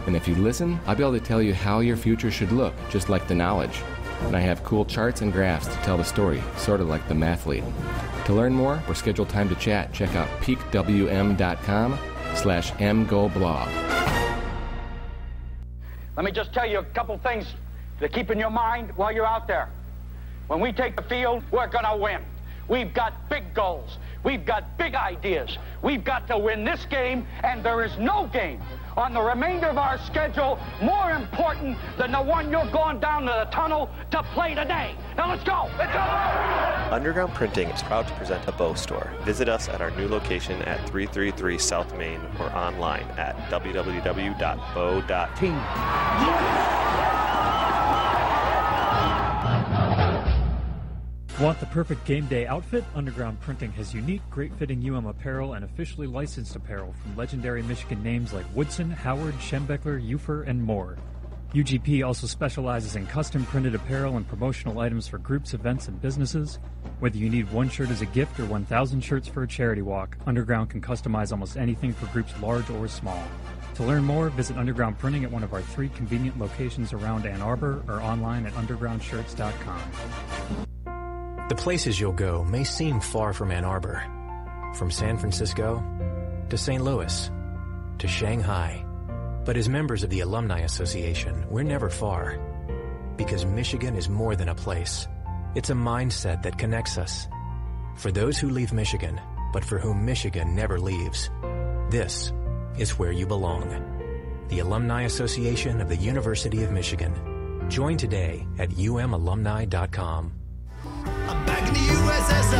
And if you listen, I'll be able to tell you how your future should look, just like the knowledge. And I have cool charts and graphs to tell the story, sort of like the mathlete. To learn more or schedule time to chat, check out peakwm.com/mgoblog. Let me just tell you a couple things to keep in your mind while you're out there. When we take the field, we're going to win. We've got big goals. We've got big ideas. We've got to win this game, and there is no game on the remainder of our schedule more important than the one you're going down to the tunnel to play today. Now let's go. Let's go. Underground Printing is proud to present the Bow Store. Visit us at our new location at 333 South Main or online at www.bow.team. Want the perfect game day outfit? Underground Printing has unique, great-fitting apparel and officially licensed apparel from legendary Michigan names like Woodson, Howard, Schembeckler, Ufer, and more. UGP also specializes in custom-printed apparel and promotional items for groups, events, and businesses. Whether you need one shirt as a gift or 1,000 shirts for a charity walk, Underground can customize almost anything for groups large or small. To learn more, visit Underground Printing at one of our 3 convenient locations around Ann Arbor or online at undergroundshirts.com. The places you'll go may seem far from Ann Arbor. From San Francisco to St. Louis to Shanghai. But as members of the Alumni Association, we're never far. Because Michigan is more than a place. It's a mindset that connects us. For those who leave Michigan, but for whom Michigan never leaves, this is where you belong. The Alumni Association of the University of Michigan. Join today at umalumni.com. I'm back in the USSR.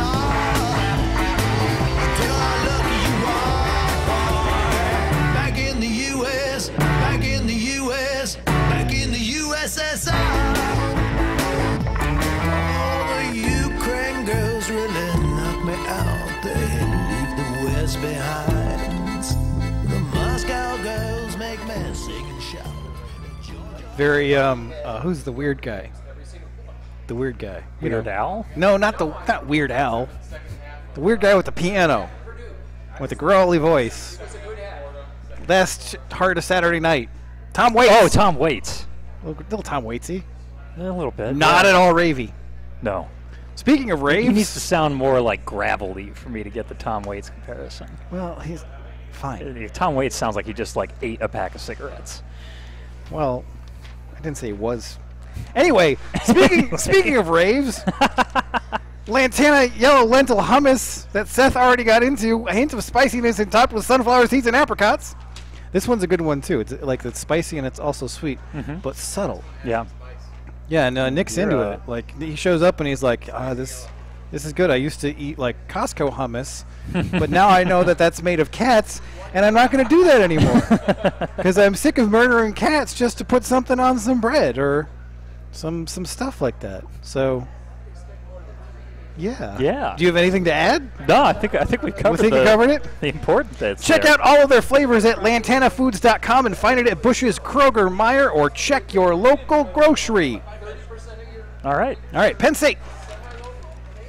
Tell how lucky you are. Back in the US, back in the US, back in the USSR. All the Ukraine girls really knock me out. They leave the West behind. The Moscow girls make me sing and shout. Very, who's the weird guy? The weird guy. Weird Al? No, not Weird Al. The weird guy with the piano. With the growly voice. Last Heart of Saturday Night. Tom Waits. Oh, Tom Waits. Little Tom Waitsy. A little bit. Not at all ravey. No. Speaking of raves. He needs to sound more like gravelly for me to get the Tom Waits comparison. Well, he's fine. Tom Waits sounds like he just ate a pack of cigarettes. Well, I didn't say he was. Anyway, speaking of raves, Lantana Yellow Lentil Hummus that Seth already got into, a hint of spiciness and topped with sunflower seeds and apricots. This one's a good one too. It's like it's spicy and it's also sweet, but subtle. Yeah. Yeah, and Nick's into it. Like he shows up and he's like, this is good. I used to eat like Costco hummus, but now I know that that's made of cats, and I'm not going to do that anymore because I'm sick of murdering cats just to put something on some bread or some stuff like that. So, yeah. Yeah. Do you have anything to add? No, I think we've covered we covered it? The important bits. Check out all of their flavors at lantanafoods.com and find it at Bush's, Kroger, Meijer, or check your local grocery. All right. Penn State.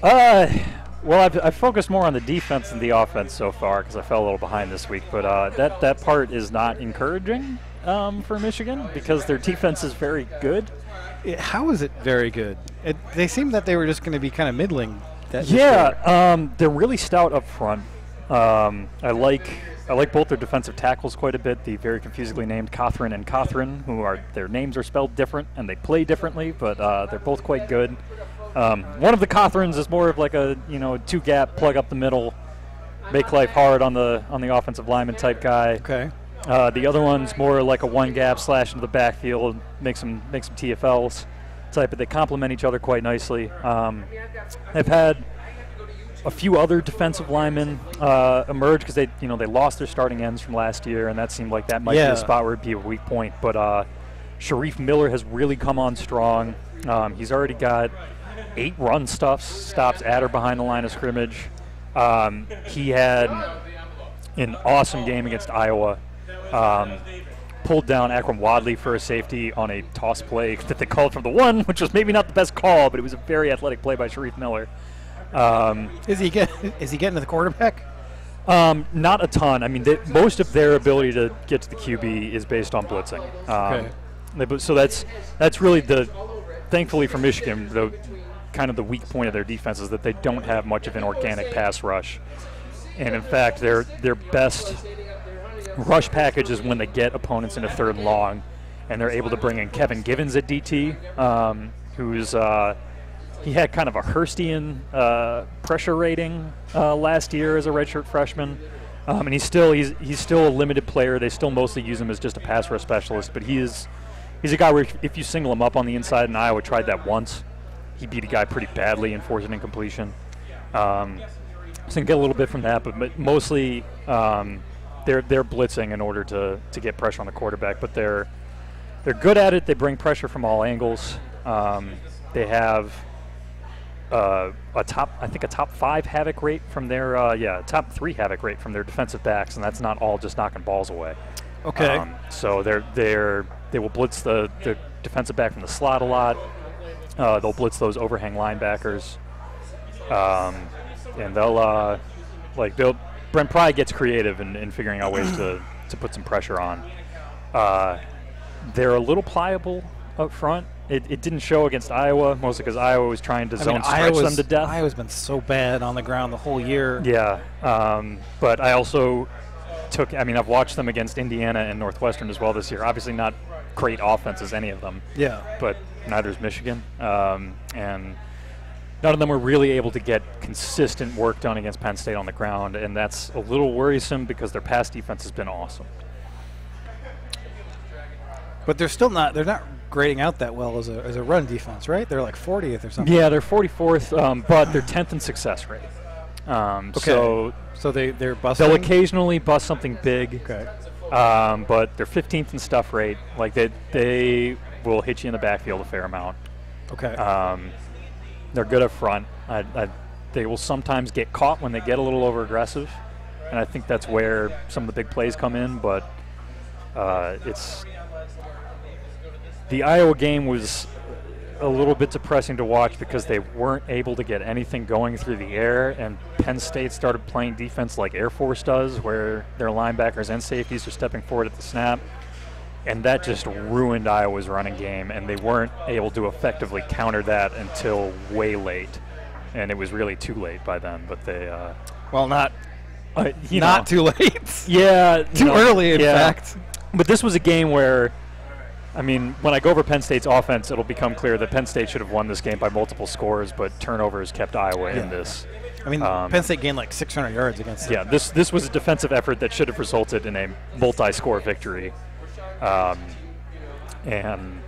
Well, I've focused more on the defense than the offense so far because I fell a little behind this week. But that part is not encouraging for Michigan because their defense is very good. How is it very good? They seemed that they were just going to be kind of middling. They're really stout up front. I like both their defensive tackles quite a bit. The very confusingly named Cothran and Cothran, their names are spelled different and they play differently, but they're both quite good. One of the Cothrans is more of like a 2-gap plug up the middle, make life hard on the offensive lineman type guy. Okay. The other one's more like a 1-gap slash into the backfield, make some TFLs type, but they complement each other quite nicely. They've had a few other defensive linemen emerge because they lost their starting ends from last year, and that seemed like that might be a spot where it'd be a weak point. But Sharif Miller has really come on strong. He's already got 8 run stops at or behind the line of scrimmage. He had an awesome game against Iowa. Pulled down Akram Wadley for a safety on a toss play that they called from the 1, which was maybe not the best call, but it was a very athletic play by Sharif Miller. Is he getting to the quarterback? Not a ton. I mean, most of their ability to get to the QB is based on blitzing. Okay. So that's really thankfully for Michigan, kind of the weak point of their defense is that they don't have much of an organic pass rush. And in fact, their best rush package is when they get opponents in a 3rd and long, and they're able to bring in Kevin Givens at DT, who's he had kind of a Hurstian pressure rating last year as a redshirt freshman. And he's still a limited player. They still mostly use him as just a pass rush specialist, but he's a guy where if you single him up on the inside, and Iowa tried that once, he beat a guy pretty badly and forced an incompletion. So you can get a little bit from that, but mostly they're blitzing in order to get pressure on the quarterback. But they're good at it. They bring pressure from all angles. They have a top 5 havoc rate from their top 3 havoc rate from their defensive backs, and that's not all just knocking balls away. Okay. So they will blitz the defensive back from the slot a lot. They'll blitz those overhang linebackers, and Brent Pry gets creative in figuring out ways to put some pressure on. They're a little pliable up front. It didn't show against Iowa, mostly because Iowa was trying to zone stretch them to death. Iowa's been so bad on the ground the whole year. Yeah, but I also I've watched them against Indiana and Northwestern as well this year. Obviously not great offenses, any of them. Yeah. But neither is Michigan. And none of them were really able to get consistent work done against Penn State on the ground, and that's a little worrisome because their pass defense has been awesome. But they're not grading out that well as a run defense, right? They're like 40th or something. Yeah, they're 44th, but they're 10th in success rate. Okay. So they're busting? They'll occasionally bust something big. Okay. But they're 15th in stuff rate. Like they will hit you in the backfield a fair amount. Okay. They're good up front. They will sometimes get caught when they get a little over aggressive, and I think that's where some of the big plays come in. But the Iowa game was a little bit depressing to watch because they weren't able to get anything going through the air, and Penn State started playing defense like Air Force does, where their linebackers and safeties are stepping forward at the snap, and that just ruined Iowa's running game, and they weren't able to effectively counter that until way late, and it was really too late by then. But they not too late. Yeah, too early in fact. But this was a game where, when I go over Penn State's offense, it'll become clear that Penn State should have won this game by multiple scores, but turnovers kept Iowa in this. Penn State gained like 600 yards against them. Yeah, this was a defensive effort that should have resulted in a multi-score victory. And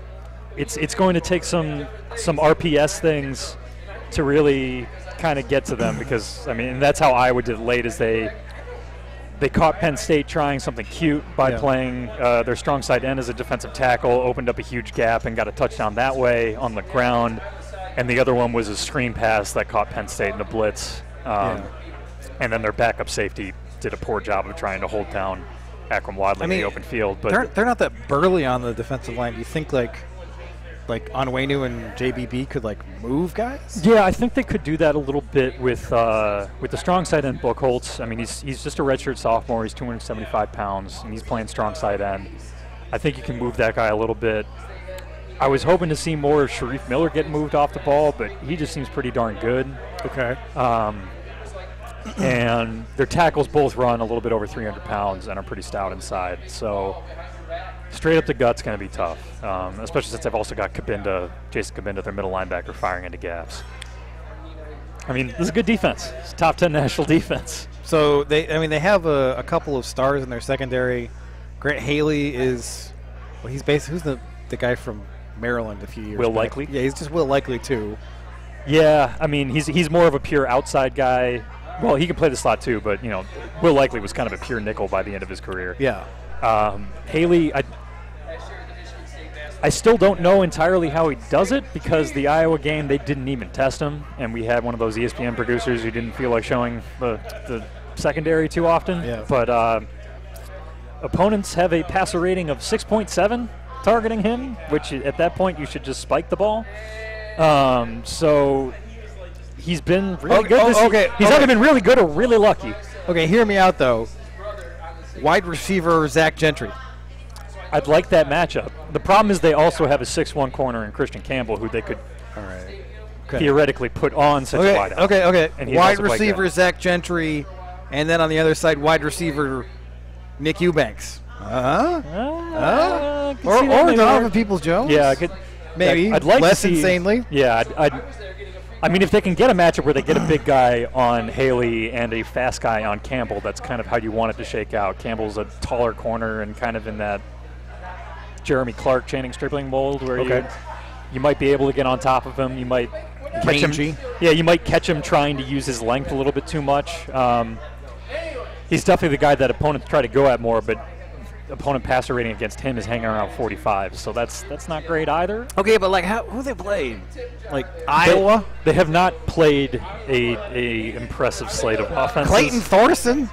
it's going to take some RPS things to really kind of get to them because, and that's how Iowa did it late, is they caught Penn State trying something cute by playing their strong side end as a defensive tackle, opened up a huge gap and got a touchdown that way on the ground. And the other one was a screen pass that caught Penn State in the blitz. And then their backup safety did a poor job of trying to hold down Akram Wadley in the open field. But they're not that burly on the defensive line. Do you think like Onwenu and JBB could move guys? Yeah, I think they could do that a little bit with the strong side end Buchholz. He's just a redshirt sophomore. He's 275 pounds, and he's playing strong side end. I think you can move that guy a little bit. I was hoping to see more of Sharif Miller get moved off the ball, but he just seems pretty darn good. Okay. And their tackles both run a little bit over 300 pounds and are pretty stout inside. So straight up the gut's going to be tough, especially since they've also got Jason Kabinda, their middle linebacker, firing into gaps. This is a good defense. It's a top 10 national defense. So they have a couple of stars in their secondary. Grant Haley is, he's basically, who's the guy from Maryland a few years Will back? Likely? Yeah, he's just Will Likely too. Yeah, he's more of a pure outside guy. Well, he can play the slot too, but Will Likely was kind of a pure nickel by the end of his career. Yeah. Haley, I still don't know entirely how he does it because the Iowa game, they didn't even test him, and we had one of those ESPN producers who didn't feel like showing the secondary too often. Yeah. But opponents have a passer rating of 6.7 targeting him, which at that point you should just spike the ball. So he's been really good. He's either been really good or really lucky. Okay, hear me out though. Wide receiver Zach Gentry. I'd like that matchup. The problem is they also have a 6'1" corner in Christian Campbell who they could theoretically put on such a wide out. Okay. And wide receiver Zach Gentry, and then on the other side, wide receiver Nick Eubanks. Or Donovan Peoples-Jones. Yeah, I could. Maybe. I'd like less to see, insanely. Yeah, I mean, if they can get a matchup where they get a big guy on Haley and a fast guy on Campbell, that's kind of how you want it to shake out. Campbell's a taller corner and kind of in that Jeremy Clark, Channing Stripling mold where you might be able to get on top of him. You might catch him. Yeah, you might catch him trying to use his length a little bit too much. He's definitely the guy that opponents try to go at more, but opponent passer rating against him is hanging around 45, so that's not great either. Okay, but like who they played? Like Iowa? They have not played a impressive slate of offenses. Clayton Thorson?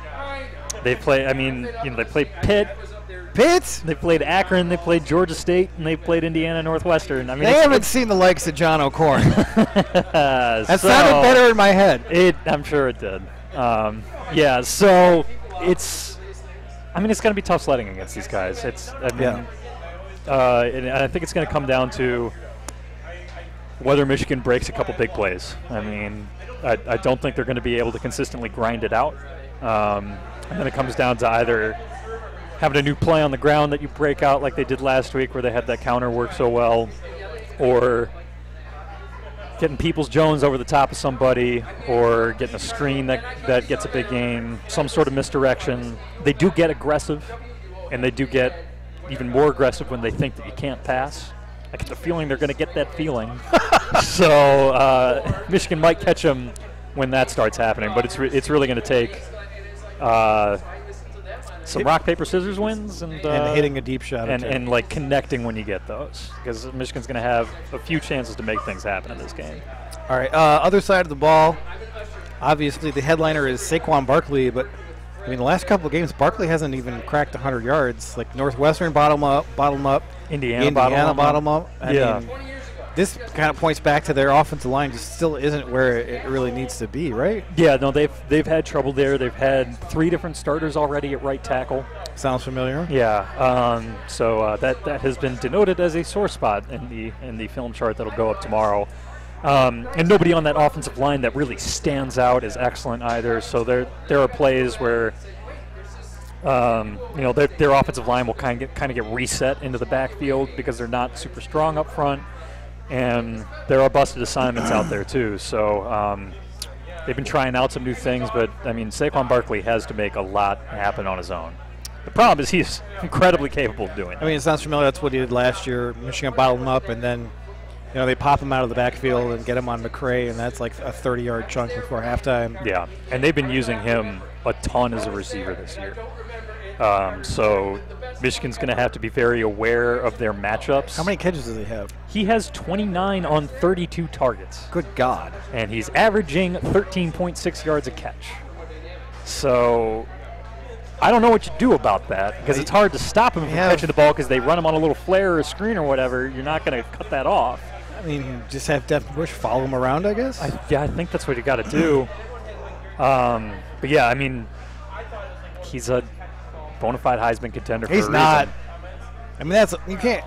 They play. I mean, they played Pitt. They played Akron. They played Georgia State, and they played Indiana Northwestern. I mean, they haven't seen the likes of John O'Corn. That sounded better in my head. I'm sure it did. Yeah. So it's. I mean, it's going to be tough sledding against these guys. And I think it's going to come down to whether Michigan breaks a couple big plays. I mean, I don't think they're going to be able to consistently grind it out. And then it comes down to either having a new play on the ground that you break out like they did last week where they had that counter work so well, or getting Peoples-Jones over the top of somebody, or getting a screen that gets a big gain, some sort of misdirection. They do get aggressive, and they do get even more aggressive when they think that you can't pass. I get the feeling they're going to get that feeling. So Michigan might catch them when that starts happening, but it's really going to take some rock, paper, scissors wins and hitting a deep shot and like connecting when you get those, because Michigan's going to have a few chances to make things happen in this game. All right, other side of the ball, obviously the headliner is Saquon Barkley, but I mean the last couple of games Barkley hasn't even cracked 100 yards. Like Northwestern bottom up, Indiana bottom up. I mean, this kind of points back to their offensive line just still isn't where it really needs to be, right? Yeah, no, they've had trouble there. They've had 3 different starters already at right tackle. Sounds familiar. Yeah, so that has been denoted as a sore spot in the film chart that'll go up tomorrow. And nobody on that offensive line that really stands out as excellent either. So there are plays where their offensive line will kind of get reset into the backfield because they're not super strong up front. And there are busted assignments out there, too. So they've been trying out some new things. But, I mean, Saquon Barkley has to make a lot happen on his own. The problem is he's incredibly capable of doing that. I mean, it sounds familiar. That's what he did last year. Michigan bottled him up, and then they pop him out of the backfield and get him on McCray, and that's like a 30-yard chunk before halftime. Yeah, and they've been using him a ton as a receiver this year. So Michigan's going to have to be very aware of their matchups. How many catches does he have? He has 29 on 32 targets. Good God. And he's averaging 13.6 yards a catch. So I don't know what you do about that, because it's hard to stop him from catching the ball because they run him on a little flare or a screen or whatever. You're not going to cut that off. I mean, just have Devin Bush follow him around, I guess? I think that's what you got to do. But, yeah, I mean, he's a bona fide Heisman contender for a reason. He's not. I mean, you can't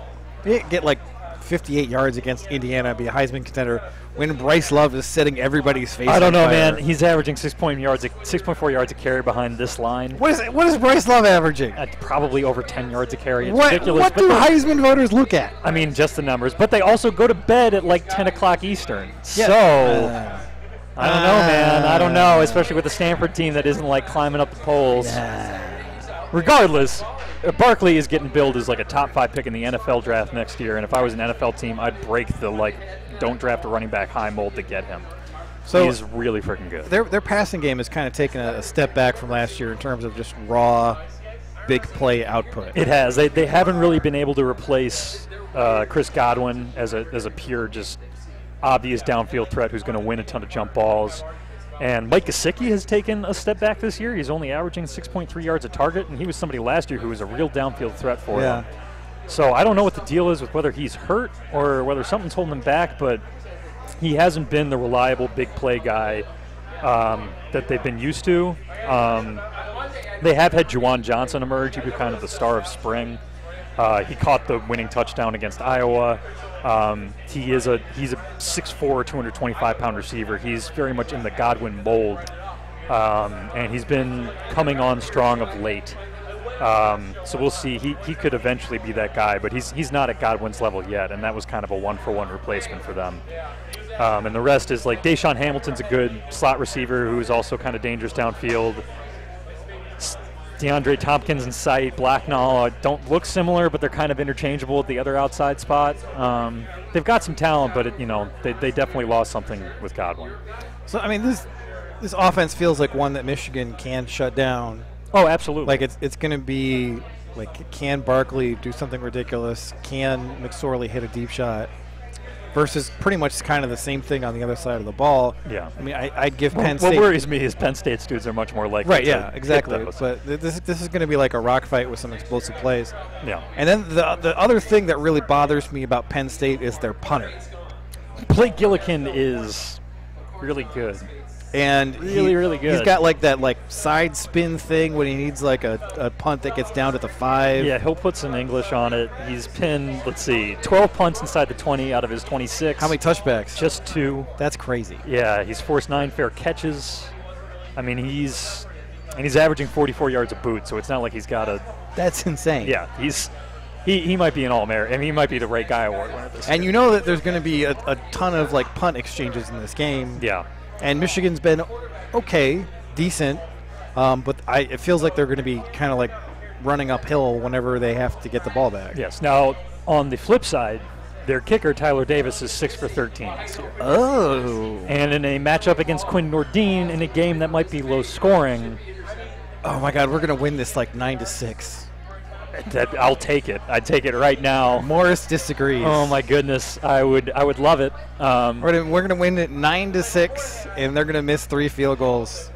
get like 58 yards against Indiana and be a Heisman contender when Bryce Love is setting everybody's face. I don't know, man. He's averaging 6.4 yards a carry behind this line. What is Bryce Love averaging? Probably over 10 yards a carry. It's ridiculous. What do Heisman voters look at? I mean, just the numbers. But they also go to bed at like 10 o'clock Eastern. Yeah. So I don't know, man. I don't know, especially with the Stanford team that isn't like climbing up the polls. Regardless, Barkley is getting billed as like a top 5 pick in the NFL draft next year, and if I was an NFL team, I'd break the don't draft a running back high mold to get him. So he's really freaking good. Their passing game has kind of taken a step back from last year in terms of just raw, big play output. It has. They haven't really been able to replace Chris Godwin as a pure, just obvious downfield threat who's going to win a ton of jump balls. And Mike Gesicki has taken a step back this year. He's only averaging 6.3 yards a target, and he was somebody last year who was a real downfield threat for them. So I don't know what the deal is with whether he's hurt or whether something's holding him back, but he hasn't been the reliable big play guy that they've been used to. They have had Juwan Johnson emerge. He was kind of the star of spring. He caught the winning touchdown against Iowa. He's a 6'4", 225-pound receiver. He's very much in the Godwin mold, and he's been coming on strong of late. So we'll see. He could eventually be that guy, but he's not at Godwin's level yet, and that was kind of a one-for-one replacement for them. And the rest is like Deshaun Hamilton's a good slot receiver who's also kind of dangerous downfield. DeAndre Tompkins and Saeed Blacknall don't look similar, but they're kind of interchangeable at the other outside spot. They've got some talent, but they definitely lost something with Godwin. So I mean, this offense feels like one that Michigan can shut down. Oh, absolutely. Like it's going to be like, can Barkley do something ridiculous? Can McSorley hit a deep shot? Versus pretty much kind of the same thing on the other side of the ball. Yeah. I mean, I'd give Penn State. What worries me is Penn State's dudes are much more likely. Right. to Yeah. Exactly. hit those. But this is going to be like a rock fight with some explosive plays. Yeah. And then the other thing that really bothers me about Penn State is their punter. Blake Gillikin is really good. And really good. He's got like that side spin thing when he needs like a punt that gets down to the 5. Yeah, he'll put some English on it. He's pinned, 12 punts inside the 20 out of his 26. How many touchbacks? Just 2. That's crazy. Yeah, he's forced 9 fair catches. I mean, he's averaging 44 yards a boot, so it's not like he's got a. That's insane. Yeah, he might be an All-American. I mean, he might be the Ray Guy Award winner this year. And you know that there's going to be a ton of like punt exchanges in this game. Yeah. And Michigan's been okay, decent, but it feels like they're going to be kind of like running uphill whenever they have to get the ball back. Yes. Now, on the flip side, their kicker, Tyler Davis, is 6 for 13 this year. Oh. And in a matchup against Quinn Nordine in a game that might be low scoring. Oh, my God, we're going to win this like 9-6. I'll take it. I'd take it right now. Morris disagrees. Oh my goodness, I would love it. We're going to win it 9-6, and they're going to miss 3 field goals.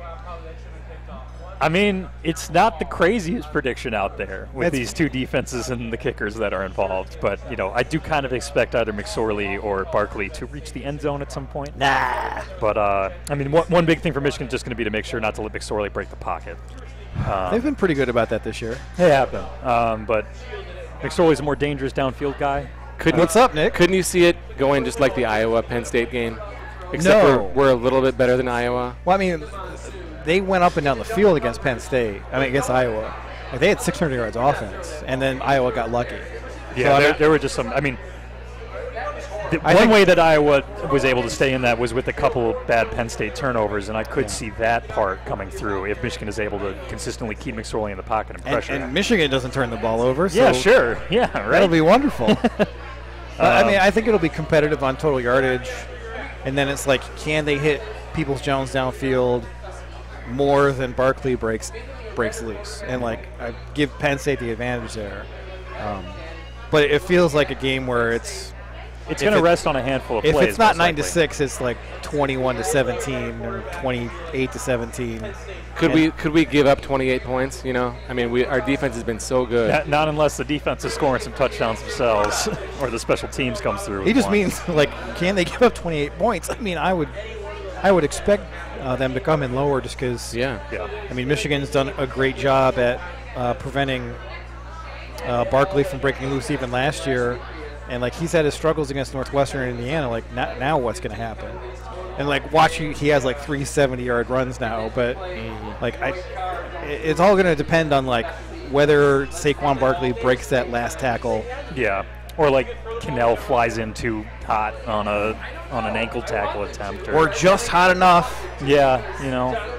I mean, it's not the craziest prediction out there with these 2 defenses and the kickers that are involved, but I do kind of expect either McSorley or Barkley to reach the end zone at some point. Nah. But I mean, one big thing for Michigan is just going to be to make sure not to let McSorley break the pocket. They've been pretty good about that this year. They have been. But McSorley's a more dangerous downfield guy. What's up, Nick? Couldn't you see it going just like the Iowa-Penn State game? Except we're a little bit better than Iowa. Well, I mean, they went up and down the field against Penn State. I mean, against Iowa. Like, they had 600 yards offense, and then Iowa got lucky. Yeah, so, there were just some. I mean, one way that Iowa was able to stay in that was with a couple bad Penn State turnovers, and I could see that part coming through if Michigan is able to consistently keep McSorley in the pocket and pressure. And Michigan doesn't turn the ball over. So yeah, sure. Yeah, right. That'll be wonderful. I mean, I think it'll be competitive on total yardage, and then it's like, can they hit Peoples-Jones downfield more than Barkley breaks loose? And like, I give Penn State the advantage there. But it feels like a game where it's going to rest on a handful of plays. If it's not 9-6, it's like 21-17 or 28-17. Could we give up 28 points? I mean, our defense has been so good. Not unless the defense is scoring some touchdowns themselves, or the special teams comes through. He just means like, can they give up 28 points? I mean, I would expect them to come in lower just because. Yeah. I mean, Michigan's done a great job at preventing Barkley from breaking loose even last year. And, like, he's had his struggles against Northwestern and Indiana. Like, now what's going to happen? And, like, he has, like, 3 70-yard runs now. But, like, it's all going to depend on, like, whether Saquon Barkley breaks that last tackle. Yeah. Or, like, Cannell flies in too hot on an ankle tackle attempt. Or just hot enough. Yeah,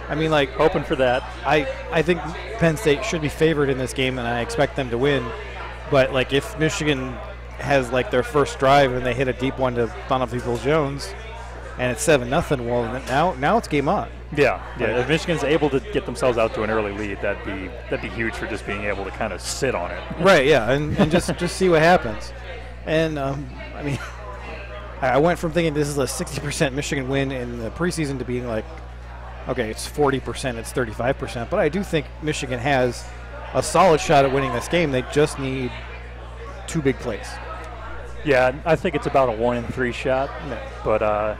I mean, like, hoping for that. I think Penn State should be favored in this game, and I expect them to win. But, like, if Michigan has like their first drive and they hit a deep one to Donovan Peoples-Jones and it's 7-0, well, now it's game on. Yeah. If Michigan's able to get themselves out to an early lead, that'd be huge for just being able to kind of sit on it. Right, yeah, and just see what happens. And I mean, I went from thinking this is a 60% Michigan win in the preseason to being like, okay, it's 40%, it's 35%, but I do think Michigan has a solid shot at winning this game. They just need 2 big plays. Yeah, I think it's about a 1-in-3 shot, but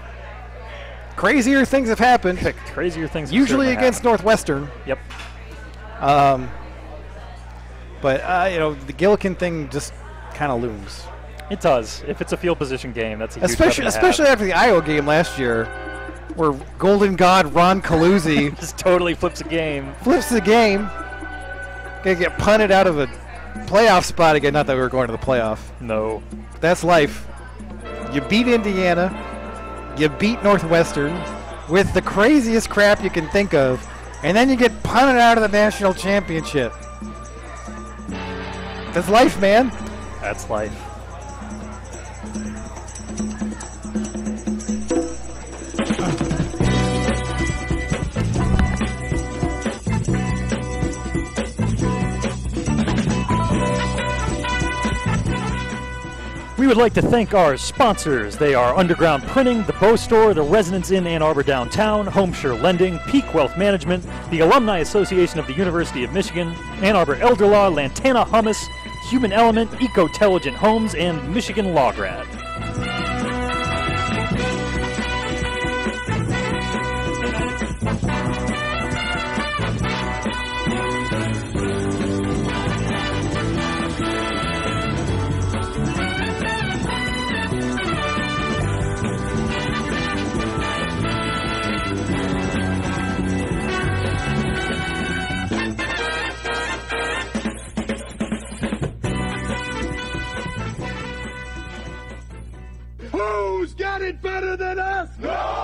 crazier things have happened. Crazier things usually against happened. Northwestern. Yep. But the Gillikin thing just kind of looms. It does. If it's a field position game, that's a huge especially after the Iowa game last year, where Golden God Ron Caluzzi just totally flips the game. Gonna get punted out of a playoff spot again. Not that we were going to the playoff. No. That's life. You beat Indiana. You beat Northwestern with the craziest crap you can think of, and then you get punted out of the national championship. That's life, man. That's life. We would like to thank our sponsors. They are Underground Printing, the Bow Store, the Residence Inn Ann Arbor Downtown, HomeSure Lending, Peak Wealth Management, the Alumni Association of the University of Michigan, Ann Arbor Elder Law, Lantana Hummus, Human Element, Ecotelligent Homes, and Michigan Law Grad. Who's got it better than us? No!